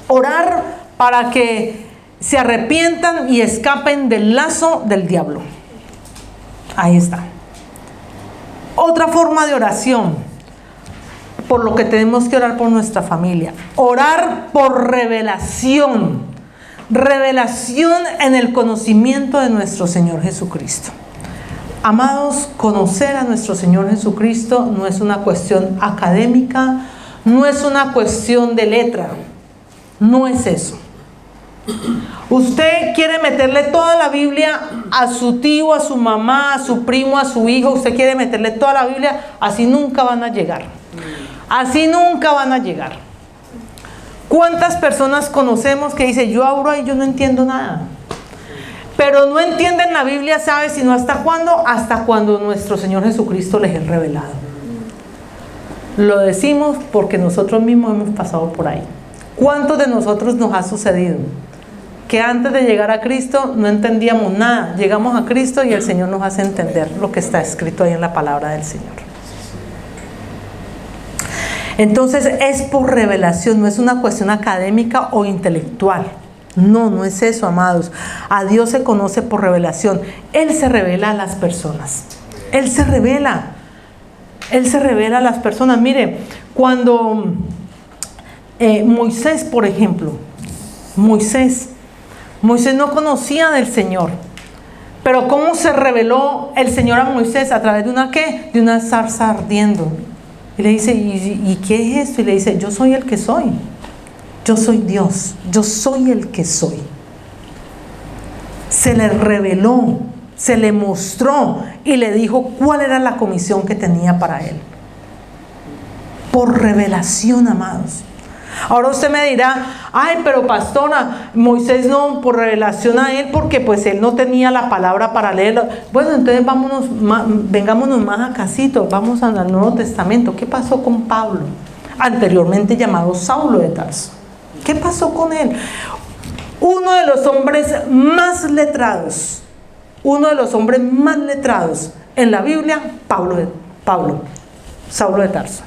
orar para que se arrepientan y escapen del lazo del diablo. Ahí está. Otra forma de oración, por lo que tenemos que orar por nuestra familia. Orar por revelación. Revelación en el conocimiento de nuestro Señor Jesucristo. Amados, conocer a nuestro Señor Jesucristo no es una cuestión académica, no es una cuestión de letra. No es eso. Usted quiere meterle toda la Biblia a su tío, a su mamá, a su primo, a su hijo. Usted quiere meterle toda la Biblia, así nunca van a llegar. Así nunca van a llegar. ¿Cuántas personas conocemos que dicen, yo abro ahí, yo no entiendo nada? Pero no entienden la Biblia, ¿sabe? Sino hasta cuándo, hasta cuando nuestro Señor Jesucristo les es revelado. Lo decimos porque nosotros mismos hemos pasado por ahí. ¿Cuántos de nosotros nos ha sucedido? Que antes de llegar a Cristo no entendíamos nada. Llegamos a Cristo y el Señor nos hace entender lo que está escrito ahí en la palabra del Señor. Entonces es por revelación, no es una cuestión académica o intelectual. No, no es eso, amados. A Dios se conoce por revelación. Él se revela a las personas. Él se revela. Él se revela a las personas. Mire, cuando Moisés, por ejemplo, Moisés no conocía del Señor. Pero ¿cómo se reveló el Señor a Moisés? A través de una ¿qué? De una zarza ardiendo. Y le dice, ¿y qué es esto? Y le dice, yo soy el que soy. Yo soy Dios. Yo soy el que soy. Se le reveló, se le mostró y le dijo cuál era la comisión que tenía para él. Por revelación, amados. Ahora usted me dirá, ay, pero pastora, Moisés no, por revelación a él, porque pues él no tenía la palabra para leerlo. Bueno, entonces vengámonos más a casito, vamos al Nuevo Testamento. ¿Qué pasó con Pablo? Anteriormente llamado Saulo de Tarso. ¿Qué pasó con él? Uno de los hombres más letrados en la Biblia, Saulo de Tarso.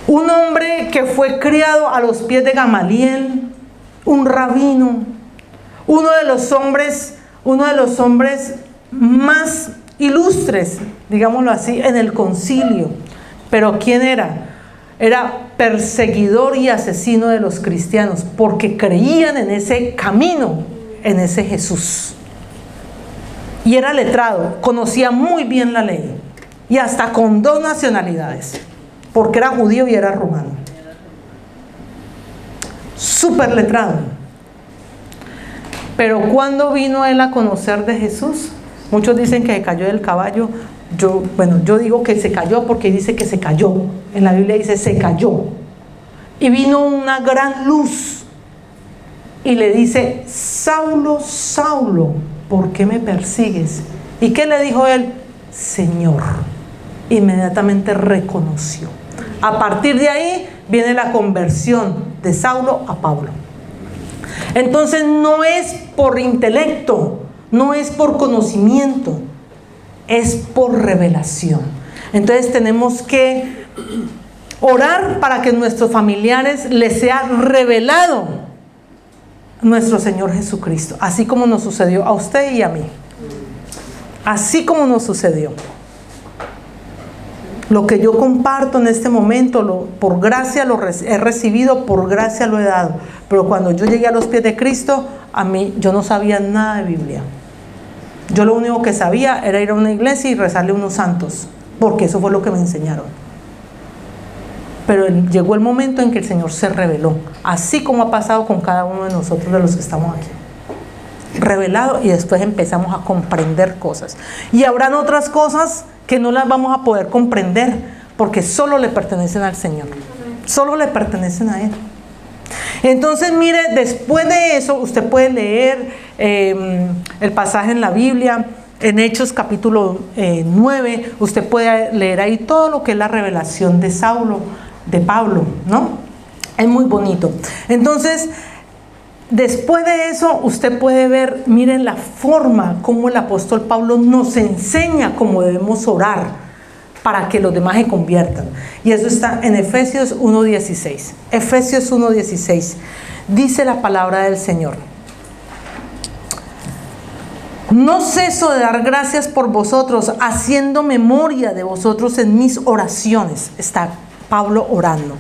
Un hombre que fue criado a los pies de Gamaliel, un rabino, uno de los hombres más ilustres, digámoslo así, en el concilio. Pero ¿quién era? Era perseguidor y asesino de los cristianos, porque creían en ese camino, en ese Jesús. Y era letrado, conocía muy bien la ley, y hasta con 2 nacionalidades. porque era judío y era romano. Súper letrado. Pero cuando vino él a conocer de Jesús, muchos dicen que se cayó del caballo. Yo digo que se cayó porque dice que se cayó. En la Biblia dice se cayó. Y vino una gran luz y le dice: Saulo, Saulo, ¿por qué me persigues? ¿Y qué le dijo él? Señor. Inmediatamente reconoció. A partir de ahí viene la conversión de Saulo a Pablo. Entonces no es por intelecto, no es por conocimiento, es por revelación. Entonces tenemos que orar para que nuestros familiares les sea revelado nuestro Señor Jesucristo, así como nos sucedió a usted y a mí. Así como nos sucedió. Lo que yo comparto en este momento, por gracia lo he recibido, por gracia lo he dado. Pero cuando yo llegué a los pies de Cristo, yo no sabía nada de Biblia. Yo lo único que sabía era ir a una iglesia y rezarle unos santos, porque eso fue lo que me enseñaron. Pero llegó el momento en que el Señor se reveló, así como ha pasado con cada uno de nosotros, de los que estamos aquí. Revelado, y después empezamos a comprender cosas. Y habrán otras cosas que no las vamos a poder comprender, porque solo le pertenecen al Señor. Solo le pertenecen a Él. Entonces, mire, después de eso, usted puede leer el pasaje en la Biblia, en Hechos capítulo 9, usted puede leer ahí todo lo que es la revelación de Pablo, ¿no? Es muy bonito. Entonces, después de eso, usted puede ver, miren la forma como el apóstol Pablo nos enseña cómo debemos orar para que los demás se conviertan. Y eso está en Efesios 1:16. Efesios 1:16. Dice la palabra del Señor: no ceso de dar gracias por vosotros, haciendo memoria de vosotros en mis oraciones. Está Pablo orando.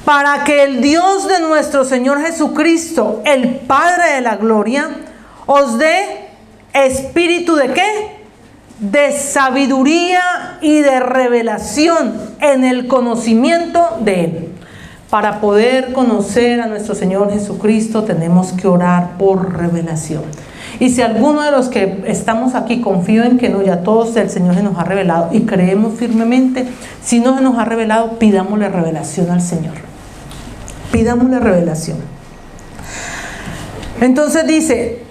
Para que el Dios de nuestro Señor Jesucristo, el Padre de la gloria, os dé espíritu de ¿qué? De sabiduría y de revelación en el conocimiento de Él. Para poder conocer a nuestro Señor Jesucristo tenemos que orar por revelación. Y si alguno de los que estamos aquí confío en que no, ya todos el Señor se nos ha revelado y creemos firmemente, si no se nos ha revelado, pidámosle revelación al Señor. Pidámosle revelación. Entonces dice: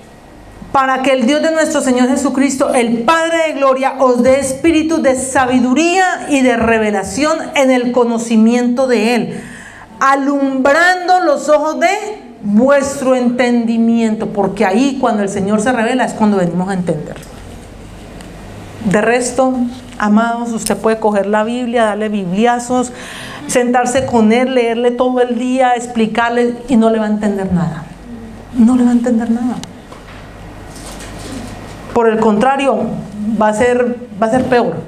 para que el Dios de nuestro Señor Jesucristo, el Padre de gloria, os dé espíritu de sabiduría y de revelación en el conocimiento de Él, alumbrando los ojos de vuestro entendimiento, porque ahí cuando el Señor se revela es cuando venimos a entender. De resto, amados, usted puede coger la Biblia, darle bibliazos, sentarse con Él, leerle todo el día, explicarle, y no le va a entender nada. No le va a entender nada. Por el contrario, va a ser peor.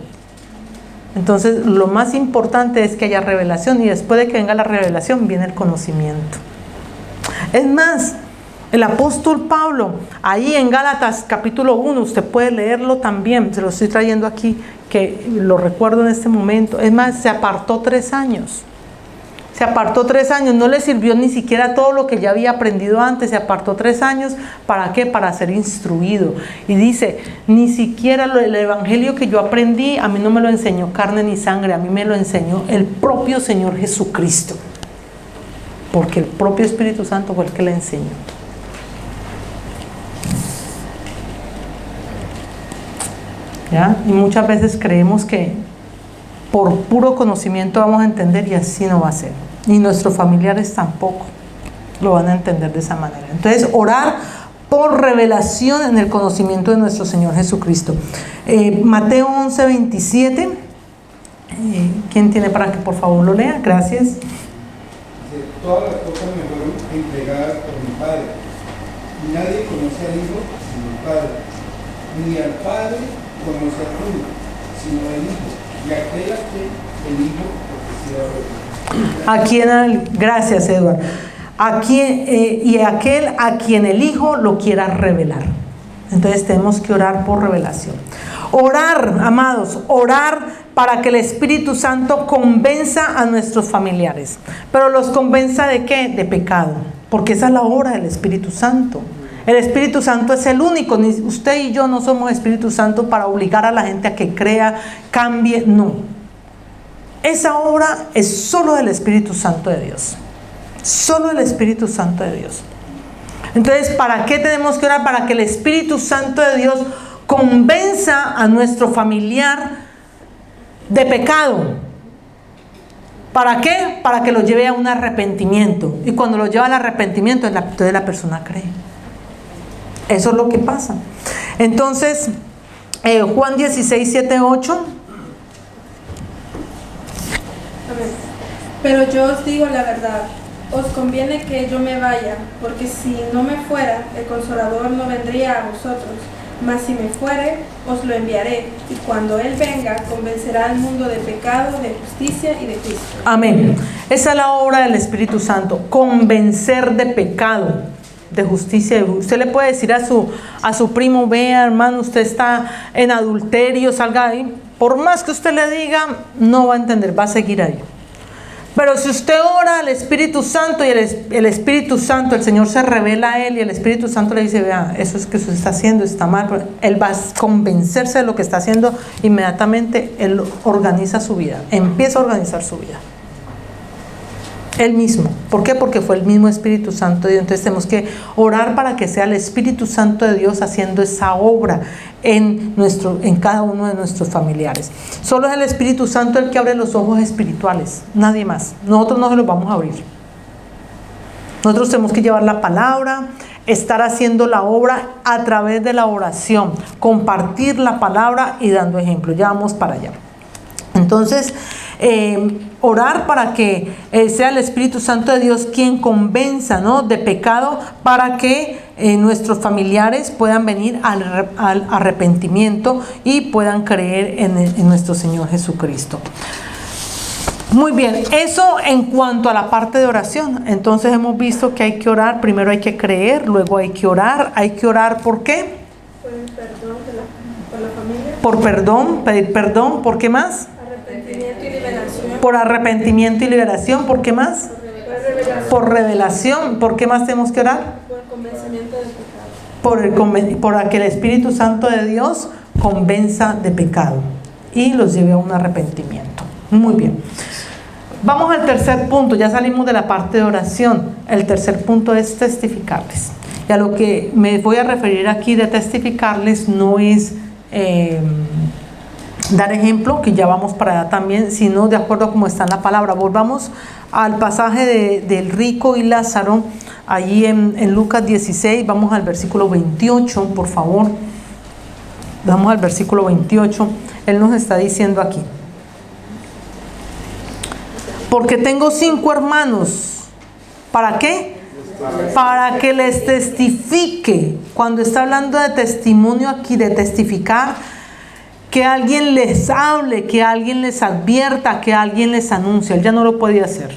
Entonces, lo más importante es que haya revelación, y después de que venga la revelación, viene el conocimiento. Es más, el apóstol Pablo, ahí en Gálatas capítulo 1, usted puede leerlo también, se lo estoy trayendo aquí, que lo recuerdo en este momento. Es más, se apartó 3 años. Se apartó 3 años, no le sirvió ni siquiera todo lo que ya había aprendido antes. Se apartó 3 años, ¿para qué? Para ser instruido. Y dice: ni siquiera el evangelio que yo aprendí, a mí no me lo enseñó carne ni sangre, a mí me lo enseñó el propio Señor Jesucristo. Porque el propio Espíritu Santo fue el que le enseñó. ¿Ya? Y muchas veces creemos que por puro conocimiento vamos a entender, y así no va a ser. Ni nuestros familiares tampoco lo van a entender de esa manera. Entonces, orar por revelación en el conocimiento de nuestro Señor Jesucristo. Mateo 11:27. ¿Quién tiene para que por favor lo lea? Gracias. Todas las cosas me fueron entregadas por mi Padre. Y nadie conoce al Hijo sino el Padre. Ni al Padre conoce al Hijo, sino el Hijo. Y aquel a quien el Hijo ofreciera. Gracias, Eduardo. Y aquel a quien el Hijo lo quiera revelar. Entonces tenemos que orar por revelación. Orar, amados, orar para que el Espíritu Santo convenza a nuestros familiares. Pero ¿los convenza de qué? De pecado. Porque esa es la obra del Espíritu Santo. El Espíritu Santo es el único. Ni usted y yo no somos Espíritu Santo para obligar a la gente a que crea, cambie. No. Esa obra es solo del Espíritu Santo de Dios. Solo el Espíritu Santo de Dios. Entonces, ¿para qué tenemos que orar? Para que el Espíritu Santo de Dios convenza a nuestro familiar de pecado. ¿Para qué? Para que lo lleve a un arrepentimiento. Y cuando lo lleva al arrepentimiento, entonces la persona cree. Eso es lo que pasa. Entonces, Juan 16, 7, 8. Amén. Pero yo os digo la verdad. Os conviene que yo me vaya, porque si no me fuera, el Consolador no vendría a vosotros. Mas si me fuere, os lo enviaré. Y cuando Él venga, convencerá al mundo de pecado, de justicia y de juicio. Amén. Esa es la obra del Espíritu Santo. Convencer de pecado, de justicia. Usted le puede decir a su primo: vea, hermano, usted está en adulterio, salga ahí. Por más que usted le diga, no va a entender, va a seguir ahí. Pero si usted ora al Espíritu Santo y el Espíritu Santo, el Señor se revela a él y el Espíritu Santo le dice: vea, eso es que usted está haciendo, está mal, pero él va a convencerse de lo que está haciendo. Inmediatamente él organiza su vida, empieza a organizar su vida. Él mismo. ¿Por qué? Porque fue el mismo Espíritu Santo de Dios. Entonces tenemos que orar para que sea el Espíritu Santo de Dios haciendo esa obra en cada uno de nuestros familiares. Solo es el Espíritu Santo el que abre los ojos espirituales, nadie más. Nosotros no se los vamos a abrir. Nosotros tenemos que llevar la palabra, estar haciendo la obra a través de la oración, compartir la palabra y dando ejemplo. Ya vamos para allá. Entonces, orar para que sea el Espíritu Santo de Dios quien convenza, ¿no?, de pecado, para que nuestros familiares puedan venir al arrepentimiento y puedan creer en nuestro Señor Jesucristo. Muy bien, eso en cuanto a la parte de oración. Entonces hemos visto que hay que orar, primero hay que creer, luego hay que orar. Hay que orar, ¿por qué? Por el perdón por la familia. Por perdón, pedir perdón. ¿Por qué más? Arrepentimiento y liberación. Por arrepentimiento y liberación. ¿Por qué más? Por revelación. ¿Por qué más tenemos que orar? Por convencimiento de pecado. Por que el Espíritu Santo de Dios convenza de pecado y los lleve a un arrepentimiento. Muy bien. Vamos al tercer punto. Ya salimos de la parte de oración. El tercer punto es testificarles. Y a lo que me voy a referir aquí de testificarles no es dar ejemplo, que ya vamos para allá también, sino de acuerdo a cómo está en la palabra. Volvamos al pasaje del rico y Lázaro, allí en Lucas 16, vamos al versículo 28, por favor. Vamos al versículo 28, él nos está diciendo aquí: porque tengo 5 hermanos. ¿Para qué? Para que les testifique. Cuando está hablando de testimonio aquí, de testificar, que alguien les hable, que alguien les advierta, que alguien les anuncie. Él ya no lo podía hacer.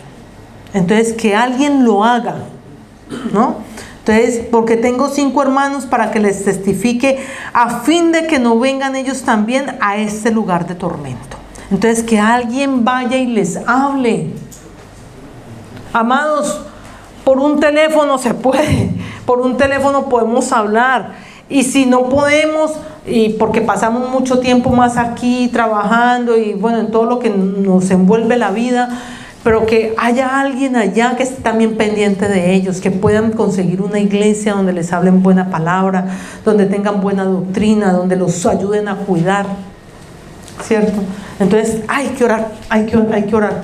Entonces, que alguien lo haga, ¿no? Entonces, porque tengo 5 hermanos, para que les testifique, a fin de que no vengan ellos también a este lugar de tormento. Entonces, que alguien vaya y les hable. Amados, por un teléfono se puede, por un teléfono podemos hablar. Y si no podemos, y porque pasamos mucho tiempo más aquí trabajando y bueno, en todo lo que nos envuelve la vida, pero que haya alguien allá que esté también pendiente de ellos, que puedan conseguir una iglesia donde les hablen buena palabra, donde tengan buena doctrina, donde los ayuden a cuidar, ¿cierto? Entonces hay que orar, hay que orar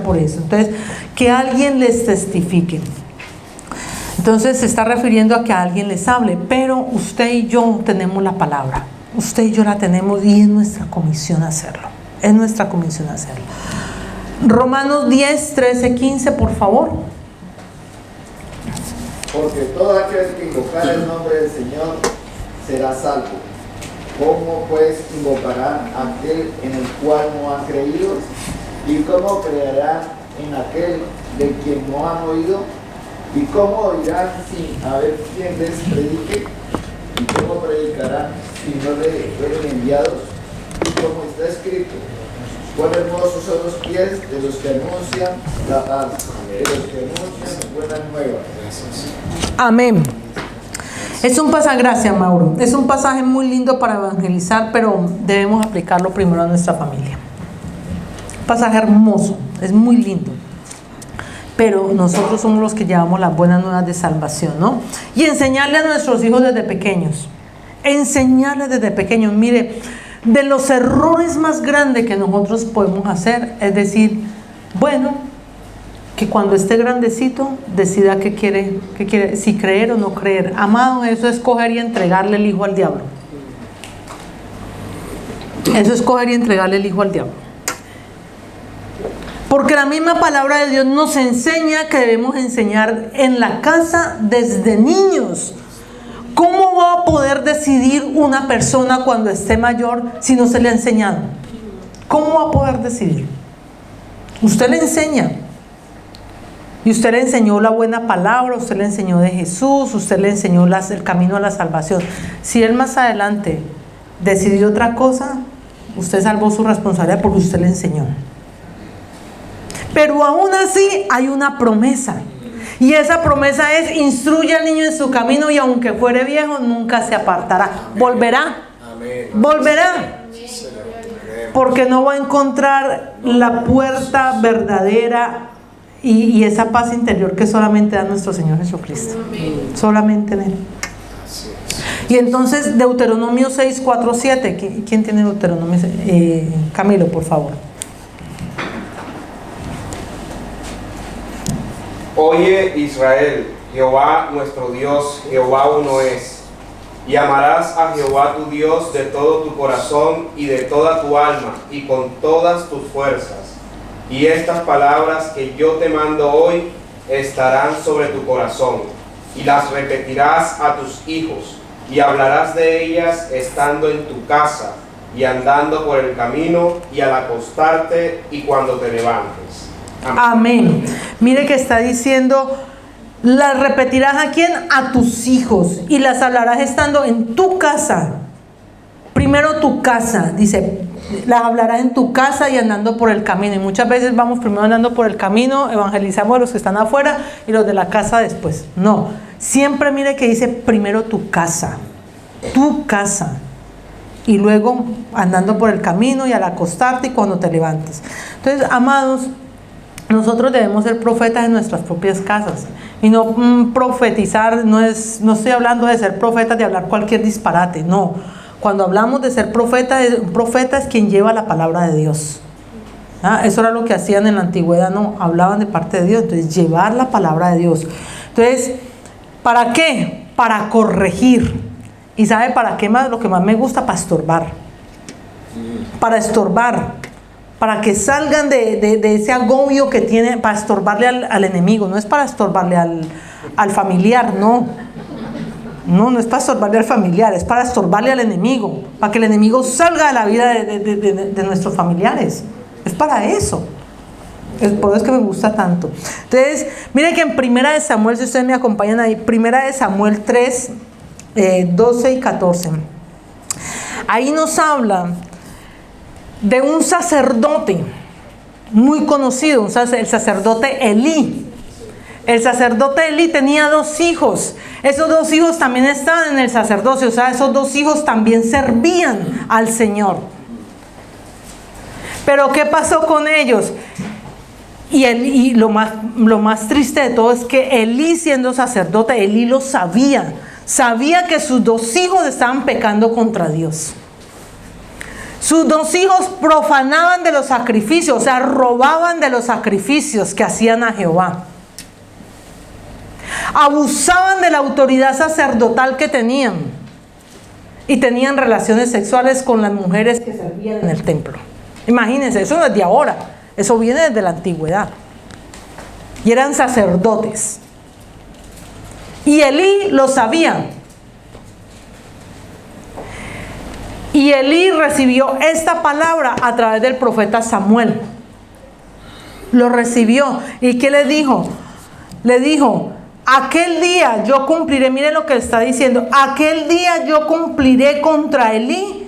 por eso. Entonces, que alguien les testifique. Entonces se está refiriendo a que alguien les hable, pero usted y yo tenemos la palabra, usted y yo la tenemos, y es nuestra comisión hacerlo, es nuestra comisión hacerlo. Romanos 10, 13, 15, por favor. Porque todo aquel que invocar el nombre del Señor será salvo. ¿Cómo pues invocarán a aquel en el cual no han creído? ¿Y cómo creerán en aquel de quien no han oído? ¿Y cómo oirán sin haber quien les predique? Y ¿cómo predicarán si no le fueron enviados? Como está escrito, cuán hermosos son los pies de los que anuncian la paz, de los que anuncian buenas nuevas. Amén. Es un pasaje, gracias Mauro, es un pasaje muy lindo para evangelizar, pero debemos aplicarlo primero a nuestra familia. Un pasaje hermoso, es muy lindo, pero nosotros somos los que llevamos las buenas nuevas de salvación, ¿no? Y enseñarle a nuestros hijos desde pequeños, mire, de los errores más grandes que nosotros podemos hacer, es decir, bueno, que cuando esté grandecito decida qué quiere, si creer o no creer. Amado, eso es coger y entregarle el hijo al diablo. Eso es coger y entregarle el hijo al diablo. Porque la misma palabra de Dios nos enseña que debemos enseñar en la casa desde niños. ¿Cómo va a poder decidir una persona cuando esté mayor si no se le ha enseñado? ¿Cómo va a poder decidir? Usted le enseña. Y usted le enseñó la buena palabra, usted le enseñó de Jesús, usted le enseñó el camino a la salvación. Si él más adelante decidió otra cosa, usted salvó su responsabilidad porque usted le enseñó. Pero aún así hay una promesa. Y esa promesa es: instruye al niño en su camino y aunque fuere viejo nunca se apartará. Volverá. Volverá. Porque no va a encontrar la puerta verdadera y esa paz interior que solamente da nuestro Señor Jesucristo. Solamente en Él. Y entonces Deuteronomio 6, 4, 7. ¿Quién tiene Deuteronomio? Camilo, por favor. Oye Israel, Jehová nuestro Dios, Jehová uno es. Y amarás a Jehová tu Dios de todo tu corazón y de toda tu alma y con todas tus fuerzas. Y estas palabras que yo te mando hoy estarán sobre tu corazón, y las repetirás a tus hijos, y hablarás de ellas estando en tu casa, y andando por el camino, y al acostarte, y cuando te levantes. Amén. Amén. Mire que está diciendo, las repetirás ¿a quién? A tus hijos, y las hablarás estando en tu casa. Primero tu casa, dice, las hablarás en tu casa y andando por el camino. Y muchas veces vamos primero andando por el camino, evangelizamos a los que están afuera y los de la casa después. No, siempre mire que dice primero tu casa, y luego andando por el camino y al acostarte y cuando te levantes. Entonces, amados, nosotros debemos ser profetas en nuestras propias casas y no profetizar. No estoy hablando de ser profetas, de hablar cualquier disparate, no. Cuando hablamos de ser profeta, un profeta es quien lleva la palabra de Dios. Eso era lo que hacían en la antigüedad, no, hablaban de parte de Dios. Entonces, llevar la palabra de Dios. Entonces, ¿para qué? Para corregir. ¿Y sabe para qué más? Lo que más me gusta, para estorbar. Para estorbar. Para que salgan de ese agobio que tienen, para estorbarle al enemigo. No es para estorbarle al familiar, no. No es para estorbarle al familiar, es para estorbarle al enemigo, para que el enemigo salga de la vida de nuestros familiares. Es para eso. Por eso es que me gusta tanto. Entonces, miren que en Primera de Samuel, si ustedes me acompañan ahí, Primera de Samuel 3, 12 y 14. Ahí nos habla de un sacerdote muy conocido, el sacerdote Elí. El sacerdote Elí tenía 2 hijos. Esos 2 hijos también estaban en el sacerdocio. O sea, esos 2 hijos también servían al Señor. Pero ¿qué pasó con ellos? Y lo más triste de todo es que Elí, siendo sacerdote, Elí lo sabía. Sabía que sus 2 hijos estaban pecando contra Dios. Sus 2 hijos profanaban de los sacrificios, o sea, robaban de los sacrificios que hacían a Jehová. Abusaban de la autoridad sacerdotal que tenían y tenían relaciones sexuales con las mujeres que servían en el templo. Imagínense, eso no es de ahora, eso viene desde la antigüedad. Y eran sacerdotes. Y Elí lo sabía. Y Elí recibió esta palabra a través del profeta Samuel. Lo recibió. ¿Y qué le dijo? Le dijo: aquel día yo cumpliré, miren lo que está diciendo, aquel día yo cumpliré contra Elí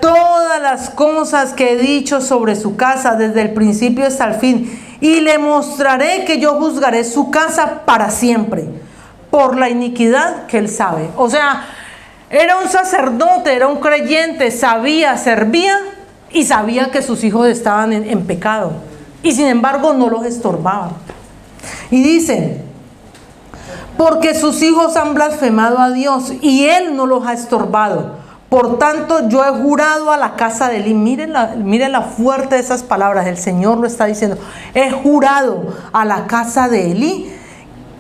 todas las cosas que he dicho sobre su casa desde el principio hasta el fin, y le mostraré que yo juzgaré su casa para siempre por la iniquidad que él sabe. O sea, era un sacerdote, era un creyente, sabía, servía y sabía que sus hijos estaban en pecado, y sin embargo no los estorbaba. Y dice, porque sus hijos han blasfemado a Dios y él no los ha estorbado. Por tanto, yo he jurado a la casa de Elí. Miren la fuerte de esas palabras. El Señor lo está diciendo. He jurado a la casa de Elí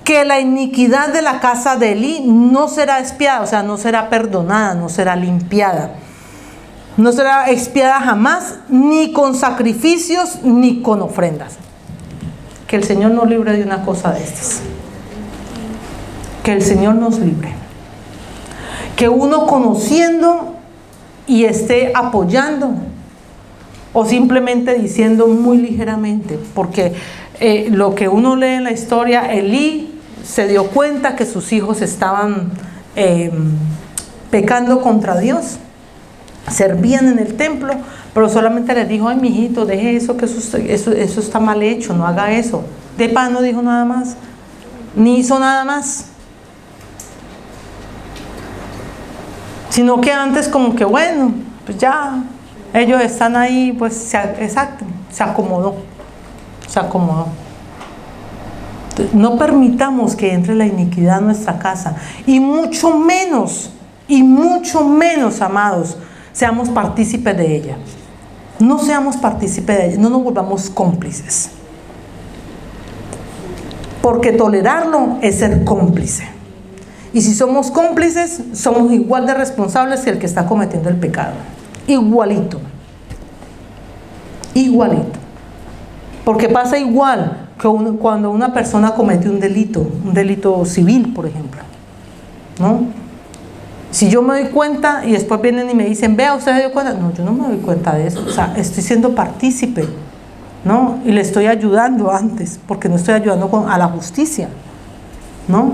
que la iniquidad de la casa de Elí no será expiada, o sea, no será perdonada, no será limpiada. No será expiada jamás, ni con sacrificios, ni con ofrendas. Que el Señor nos libre de una cosa de estas. Que el Señor nos libre. Que uno conociendo y esté apoyando, o simplemente diciendo muy ligeramente, porque lo que uno lee en la historia, Elí se dio cuenta que sus hijos estaban pecando contra Dios, servían en el templo, pero solamente les dijo, ay, mijito, deje eso, que eso está mal hecho, no haga eso. De paz no dijo nada más, ni hizo nada más. Sino que antes como que bueno, pues ya, ellos están ahí, pues exacto, se acomodó. Entonces, no permitamos que entre la iniquidad a nuestra casa, y mucho menos, amados, seamos partícipes de ella. No seamos partícipes de ella, no nos volvamos cómplices. Porque tolerarlo es ser cómplice. Y si somos cómplices, somos igual de responsables que el que está cometiendo el pecado. Igualito. Porque pasa igual que cuando una persona comete un delito civil, por ejemplo, ¿no? Si yo me doy cuenta y después vienen y me dicen, vea, ¿usted se dio cuenta? No, yo no me doy cuenta de eso. O sea, estoy siendo partícipe, ¿no? Y le estoy ayudando antes, porque no estoy ayudando a la justicia, ¿no?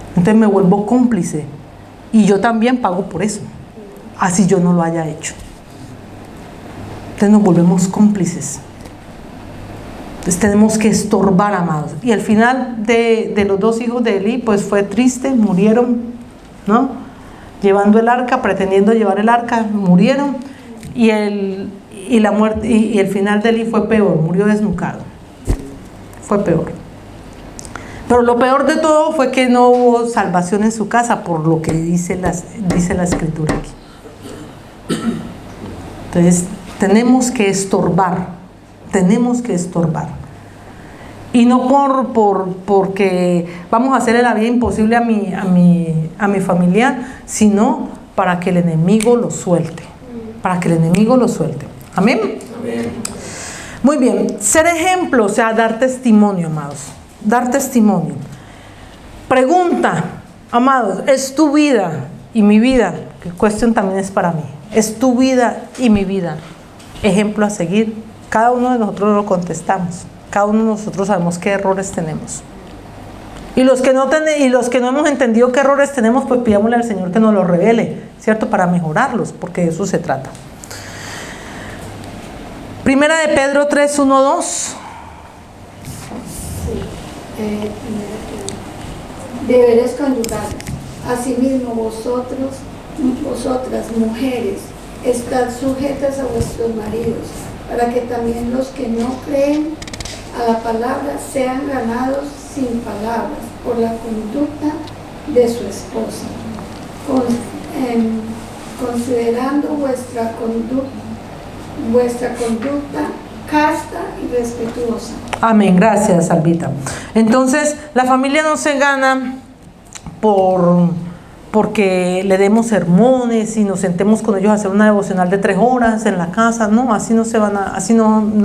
Entonces me vuelvo cómplice y yo también pago por eso, así yo no lo haya hecho. Entonces nos volvemos cómplices. Entonces tenemos que estorbar, amados. Y el final de los dos hijos de Elí pues fue triste, murieron, ¿no? Llevando el arca, pretendiendo llevar el arca, murieron. Y el final de Elí fue peor, murió desnucado. Fue peor. Pero lo peor de todo fue que no hubo salvación en su casa, por lo que dice la escritura aquí. Entonces, tenemos que estorbar. Y no porque vamos a hacerle la vida imposible a mi familiar, sino para que el enemigo lo suelte. Amén. Amén. Muy bien, ser ejemplo, o sea, dar testimonio, amados. Dar testimonio. Pregunta, amados, ¿es tu vida y mi vida? Que cuestión también es para mí. ¿Es tu vida y mi vida ejemplo a seguir? Cada uno de nosotros lo contestamos. Cada uno de nosotros sabemos qué errores tenemos. Y los que no hemos entendido qué errores tenemos, pues pidámosle al Señor que nos los revele, ¿cierto? Para mejorarlos, porque de eso se trata. Primera de Pedro 3, 1, 2. Deberes conyugales. Asimismo, vosotras mujeres, estad sujetas a vuestros maridos, para que también los que no creen a la palabra sean ganados sin palabras por la conducta de su esposa, considerando vuestra conducta casta y respetuosa. Amén, gracias, Albita. Entonces, la familia no se gana porque le demos sermones y nos sentemos con ellos a hacer una devocional de 3 horas en la casa. No, así no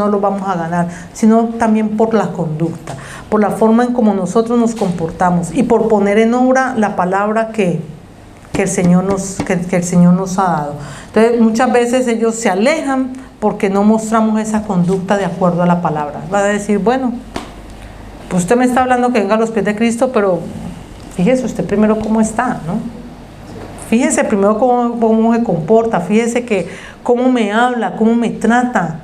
lo vamos a ganar, sino también por la conducta, por la forma en cómo nosotros nos comportamos y por poner en obra la palabra que el Señor nos ha dado. Entonces, muchas veces ellos se alejan porque no mostramos esa conducta de acuerdo a la palabra. Va a decir, bueno, Pues usted me está hablando que venga a los pies de Cristo, pero fíjese usted primero cómo está, ¿no? Fíjese primero cómo se comporta, fíjese que cómo me habla, cómo me trata,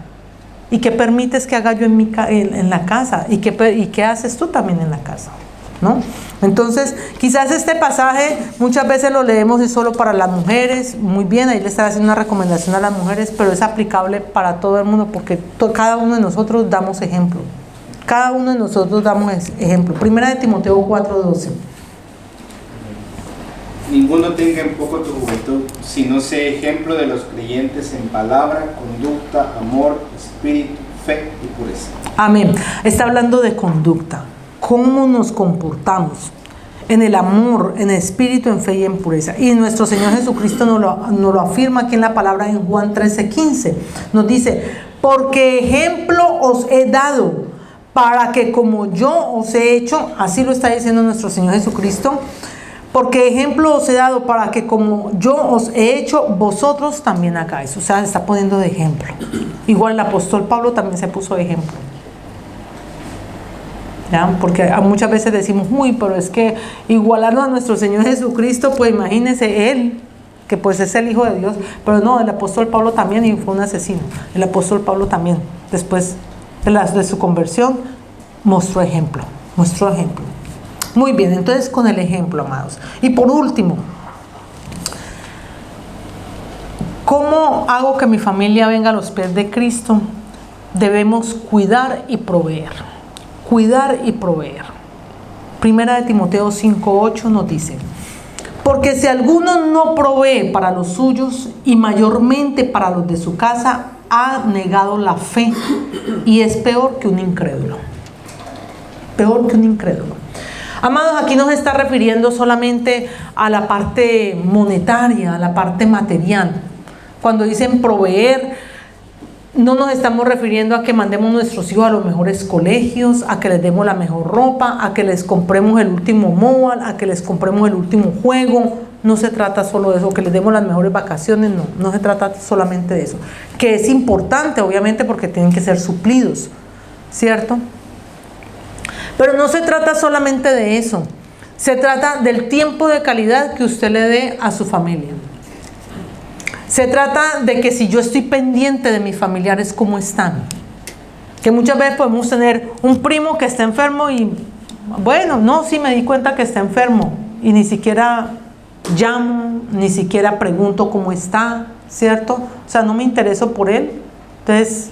y qué permites que haga yo en la casa, y qué haces tú también en la casa, ¿no? Entonces, quizás este pasaje muchas veces lo leemos es solo para las mujeres, muy bien, ahí le está haciendo una recomendación a las mujeres, pero es aplicable para todo el mundo, porque cada uno de nosotros damos ejemplo. Cada uno de nosotros damos ejemplo. Primera de Timoteo 4:12. Ninguno tenga en poco tu juventud, sino sea ejemplo de los creyentes en palabra, conducta, amor, espíritu, fe y pureza. Amén. Está hablando de conducta. ¿Cómo nos comportamos? En el amor, en el espíritu, en fe y en pureza. Y nuestro Señor Jesucristo nos lo afirma aquí en la palabra en Juan 13:15. Nos dice, porque ejemplo os he dado, para que como yo os he hecho, así lo está diciendo nuestro Señor Jesucristo, porque ejemplo os he dado para que como yo os he hecho, vosotros también hagáis. O sea, está poniendo de ejemplo. Igual el apóstol Pablo también se puso de ejemplo. ¿Ya? Porque muchas veces decimos, uy, pero es que igualarnos a nuestro Señor Jesucristo, pues imagínense él, que pues es el Hijo de Dios. Pero no, el apóstol Pablo también, y fue un asesino. El apóstol Pablo también, después de su conversión, mostró ejemplo. Muy bien, entonces con el ejemplo, amados. Y por último, ¿cómo hago que mi familia venga a los pies de Cristo? Debemos cuidar y proveer. Cuidar y proveer. Primera de Timoteo 5:8 nos dice, porque si alguno no provee para los suyos y mayormente para los de su casa, ha negado la fe y es peor que un incrédulo. Peor que un incrédulo. Amados, aquí no se está refiriendo solamente a la parte monetaria, a la parte material. Cuando dicen proveer, no nos estamos refiriendo a que mandemos a nuestros hijos a los mejores colegios, a que les demos la mejor ropa, a que les compremos el último móvil, a que les compremos el último juego. No se trata solo de eso, que les demos las mejores vacaciones, no se trata solamente de eso. Que es importante, obviamente, porque tienen que ser suplidos, ¿cierto? Pero no se trata solamente de eso. Se trata del tiempo de calidad que usted le dé a su familia. Se trata de que si yo estoy pendiente de mis familiares, ¿cómo están? Que muchas veces podemos tener un primo que está enfermo y, bueno, no, sí me di cuenta que está enfermo y ni siquiera llamo, ni siquiera pregunto cómo está, ¿cierto? O sea, no me intereso por él. Entonces,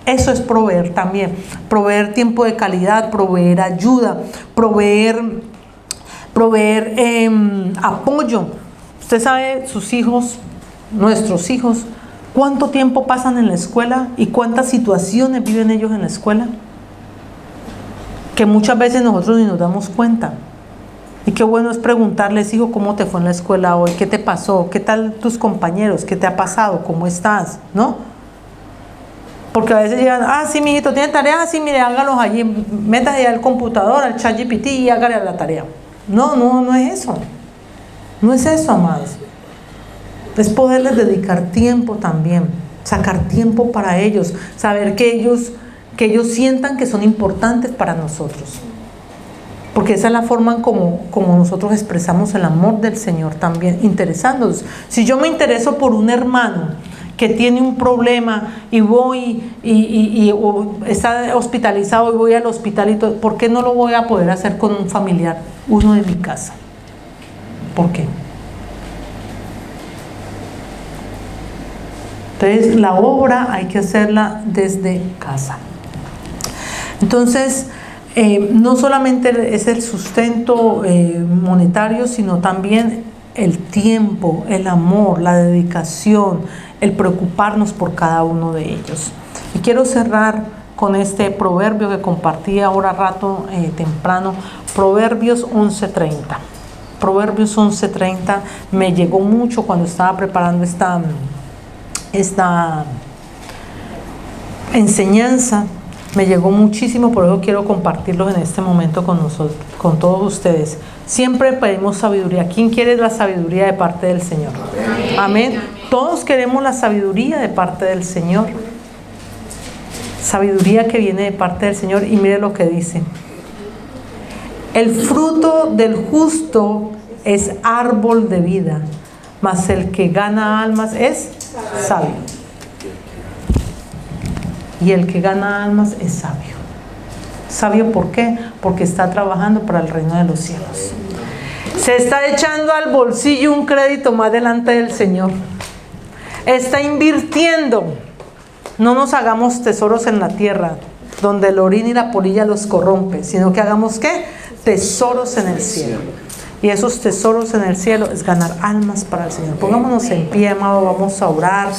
eso es proveer también. Proveer tiempo de calidad, proveer ayuda, proveer apoyo. Usted sabe, sus hijos, nuestros hijos, ¿cuánto tiempo pasan en la escuela y cuántas situaciones viven ellos en la escuela? Que muchas veces nosotros ni nos damos cuenta. Y qué bueno es preguntarles, hijo, ¿cómo te fue en la escuela hoy? ¿Qué te pasó? ¿Qué tal tus compañeros? ¿Qué te ha pasado? ¿Cómo estás? ¿No? Porque a veces llegan, sí, mijito, ¿tiene tarea? Sí, mire, hágalos allí, métase al computador, al ChatGPT y hágale la tarea. No es eso. No es eso, amados. Es poderles dedicar tiempo también, sacar tiempo para ellos, saber que ellos sientan que son importantes para nosotros. Porque esa es la forma como nosotros expresamos el amor del Señor también, interesándonos. Si yo me intereso por un hermano que tiene un problema y voy o está hospitalizado y voy al hospital y todo, ¿por qué no lo voy a poder hacer con un familiar, uno de mi casa? ¿Por qué? Entonces, la obra hay que hacerla desde casa. Entonces, no solamente es el sustento monetario, sino también el tiempo, el amor, la dedicación, el preocuparnos por cada uno de ellos. Y quiero cerrar con este proverbio que compartí ahora rato temprano, Proverbios 11:30. Proverbios 11:30 me llegó mucho cuando estaba preparando esta enseñanza, me llegó muchísimo, por eso quiero compartirlos en este momento con nosotros, con todos ustedes. Siempre pedimos sabiduría. ¿Quién quiere la sabiduría de parte del Señor? Amén. Amén. Todos queremos la sabiduría de parte del Señor. Sabiduría que viene de parte del Señor. Y mire lo que dice. El fruto del justo es árbol de vida, mas el que gana almas es sabio. Y el que gana almas es sabio. ¿Sabio por qué? Porque está trabajando para el reino de los cielos. Se está echando al bolsillo un crédito más delante del Señor. Está invirtiendo. No nos hagamos tesoros en la tierra, donde el orín y la polilla los corrompe, sino que hagamos ¿qué? Tesoros en el cielo. Y esos tesoros en el cielo es ganar almas para el Señor. Pongámonos en pie, amado, vamos a orar.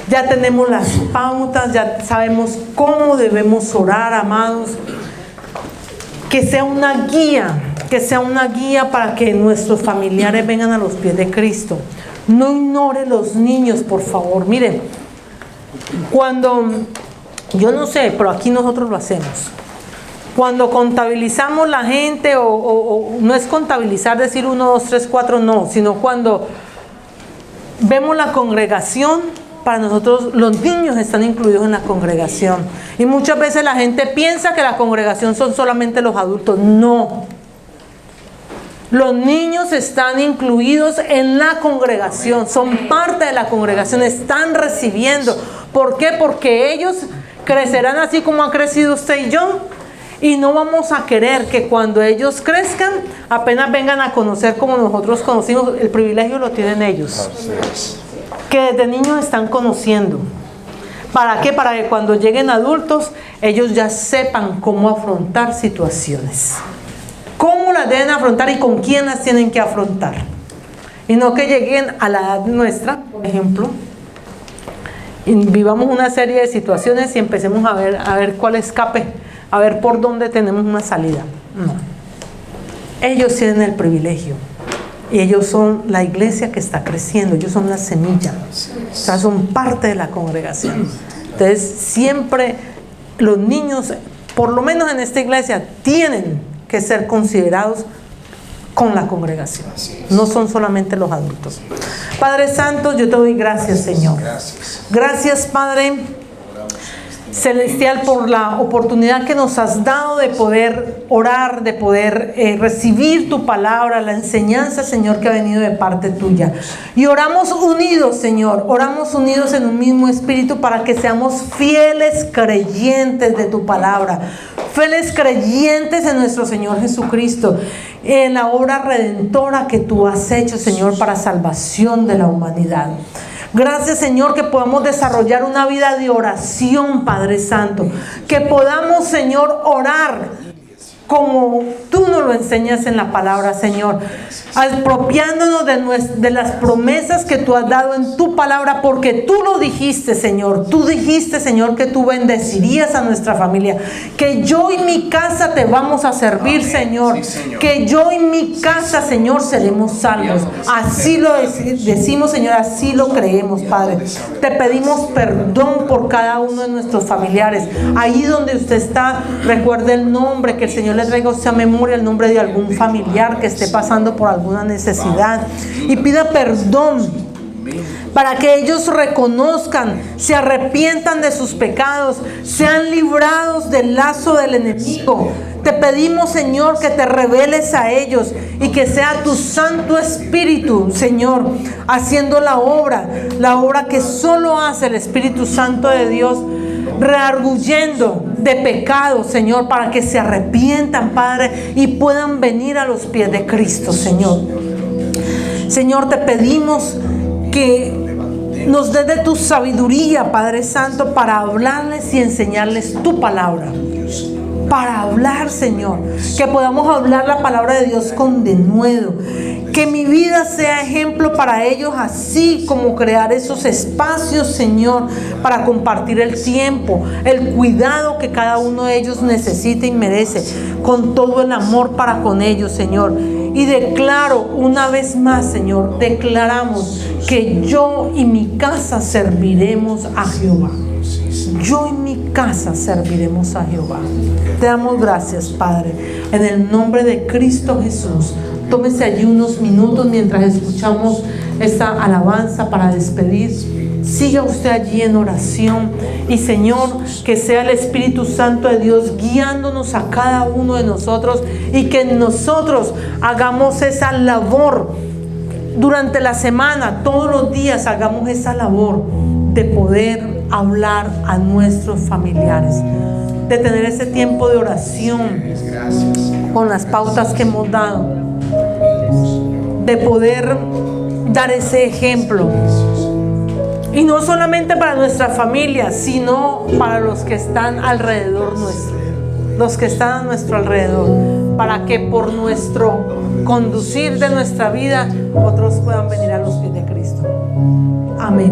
Ya tenemos las pautas, ya sabemos cómo debemos orar, amados. Que sea una guía para que nuestros familiares vengan a los pies de Cristo. No ignore los niños, por favor. Miren, cuando, yo no sé, pero aquí nosotros lo hacemos. Cuando contabilizamos la gente, o no es contabilizar, decir 1, 2, 3, 4, no, sino cuando vemos la congregación, para nosotros los niños están incluidos en la congregación. Y muchas veces la gente piensa que la congregación son solamente los adultos. No. Los niños están incluidos en la congregación, son parte de la congregación, están recibiendo. ¿Por qué? Porque ellos crecerán así como ha crecido usted y yo. Y no vamos a querer que cuando ellos crezcan, apenas vengan a conocer como nosotros conocimos. El privilegio lo tienen ellos. Que desde niños están conociendo. ¿Para qué? Para que cuando lleguen adultos, ellos ya sepan cómo afrontar situaciones. Cómo las deben afrontar y con quién las tienen que afrontar. Y no que lleguen a la edad nuestra, por ejemplo, y vivamos una serie de situaciones y empecemos a ver cuál escape, a ver por dónde tenemos una salida. No. Ellos tienen el privilegio. Y ellos son la iglesia que está creciendo, ellos son la semilla, o sea, son parte de la congregación. Entonces, siempre los niños, por lo menos en esta iglesia, tienen que ser considerados con la congregación. No son solamente los adultos. Padre Santo, yo te doy gracias, Señor. Gracias, Padre Celestial, por la oportunidad que nos has dado de poder orar, de poder recibir tu palabra, la enseñanza, Señor, que ha venido de parte tuya. Y oramos unidos, Señor, oramos unidos en un mismo espíritu para que seamos fieles creyentes de tu palabra, fieles creyentes en nuestro Señor Jesucristo, en la obra redentora que tú has hecho, Señor, para salvación de la humanidad. Gracias, Señor, que podamos desarrollar una vida de oración, Padre Santo. Que podamos, Señor, orar como tú nos lo enseñas en la palabra, Señor. Apropiándonos de las promesas que tú has dado en tu palabra, porque tú lo dijiste, Señor. Tú dijiste, Señor, que tú bendecirías a nuestra familia. Que yo y mi casa te vamos a servir, Señor. Sí, Señor. Que yo y mi casa, Señor, seremos salvos. Así lo decimos, Señor, así lo creemos, Padre. Te pedimos perdón por cada uno de nuestros familiares. Ahí donde usted está, recuerde el nombre, que el Señor le traiga a usted a memoria el nombre de algún familiar que esté pasando por alguna necesidad, y pida perdón para que ellos reconozcan, se arrepientan de sus pecados, sean librados del lazo del enemigo. Te pedimos, Señor, que te reveles a ellos y que sea tu Santo Espíritu, Señor, haciendo la obra que solo hace el Espíritu Santo de Dios, rearguyendo de pecado, Señor, para que se arrepientan, Padre, y puedan venir a los pies de Cristo, Señor. Señor, te pedimos que nos des de tu sabiduría, Padre Santo, para hablarles y enseñarles tu palabra. Para hablar, Señor, que podamos hablar la palabra de Dios con denuedo, que mi vida sea ejemplo para ellos, así como crear esos espacios, Señor, para compartir el tiempo, el cuidado que cada uno de ellos necesita y merece, con todo el amor para con ellos, Señor. Y declaro una vez más, Señor, declaramos que yo y mi casa serviremos a Jehová. Yo y mi casa serviremos a Jehová. Te damos gracias, Padre, en el nombre de Cristo Jesús. Tómese allí unos minutos mientras escuchamos esta alabanza para despedir. Siga usted allí en oración y Señor, que sea el Espíritu Santo de Dios guiándonos a cada uno de nosotros y que nosotros hagamos esa labor durante la semana, todos los días hagamos esa labor de poder hablar a nuestros familiares, de tener ese tiempo de oración con las pautas que hemos dado, de poder dar ese ejemplo. Y no solamente para nuestra familia, sino para los que están alrededor nuestro, los que están a nuestro alrededor, para que por nuestro conducir de nuestra vida, otros puedan venir a los pies de Cristo. Amén.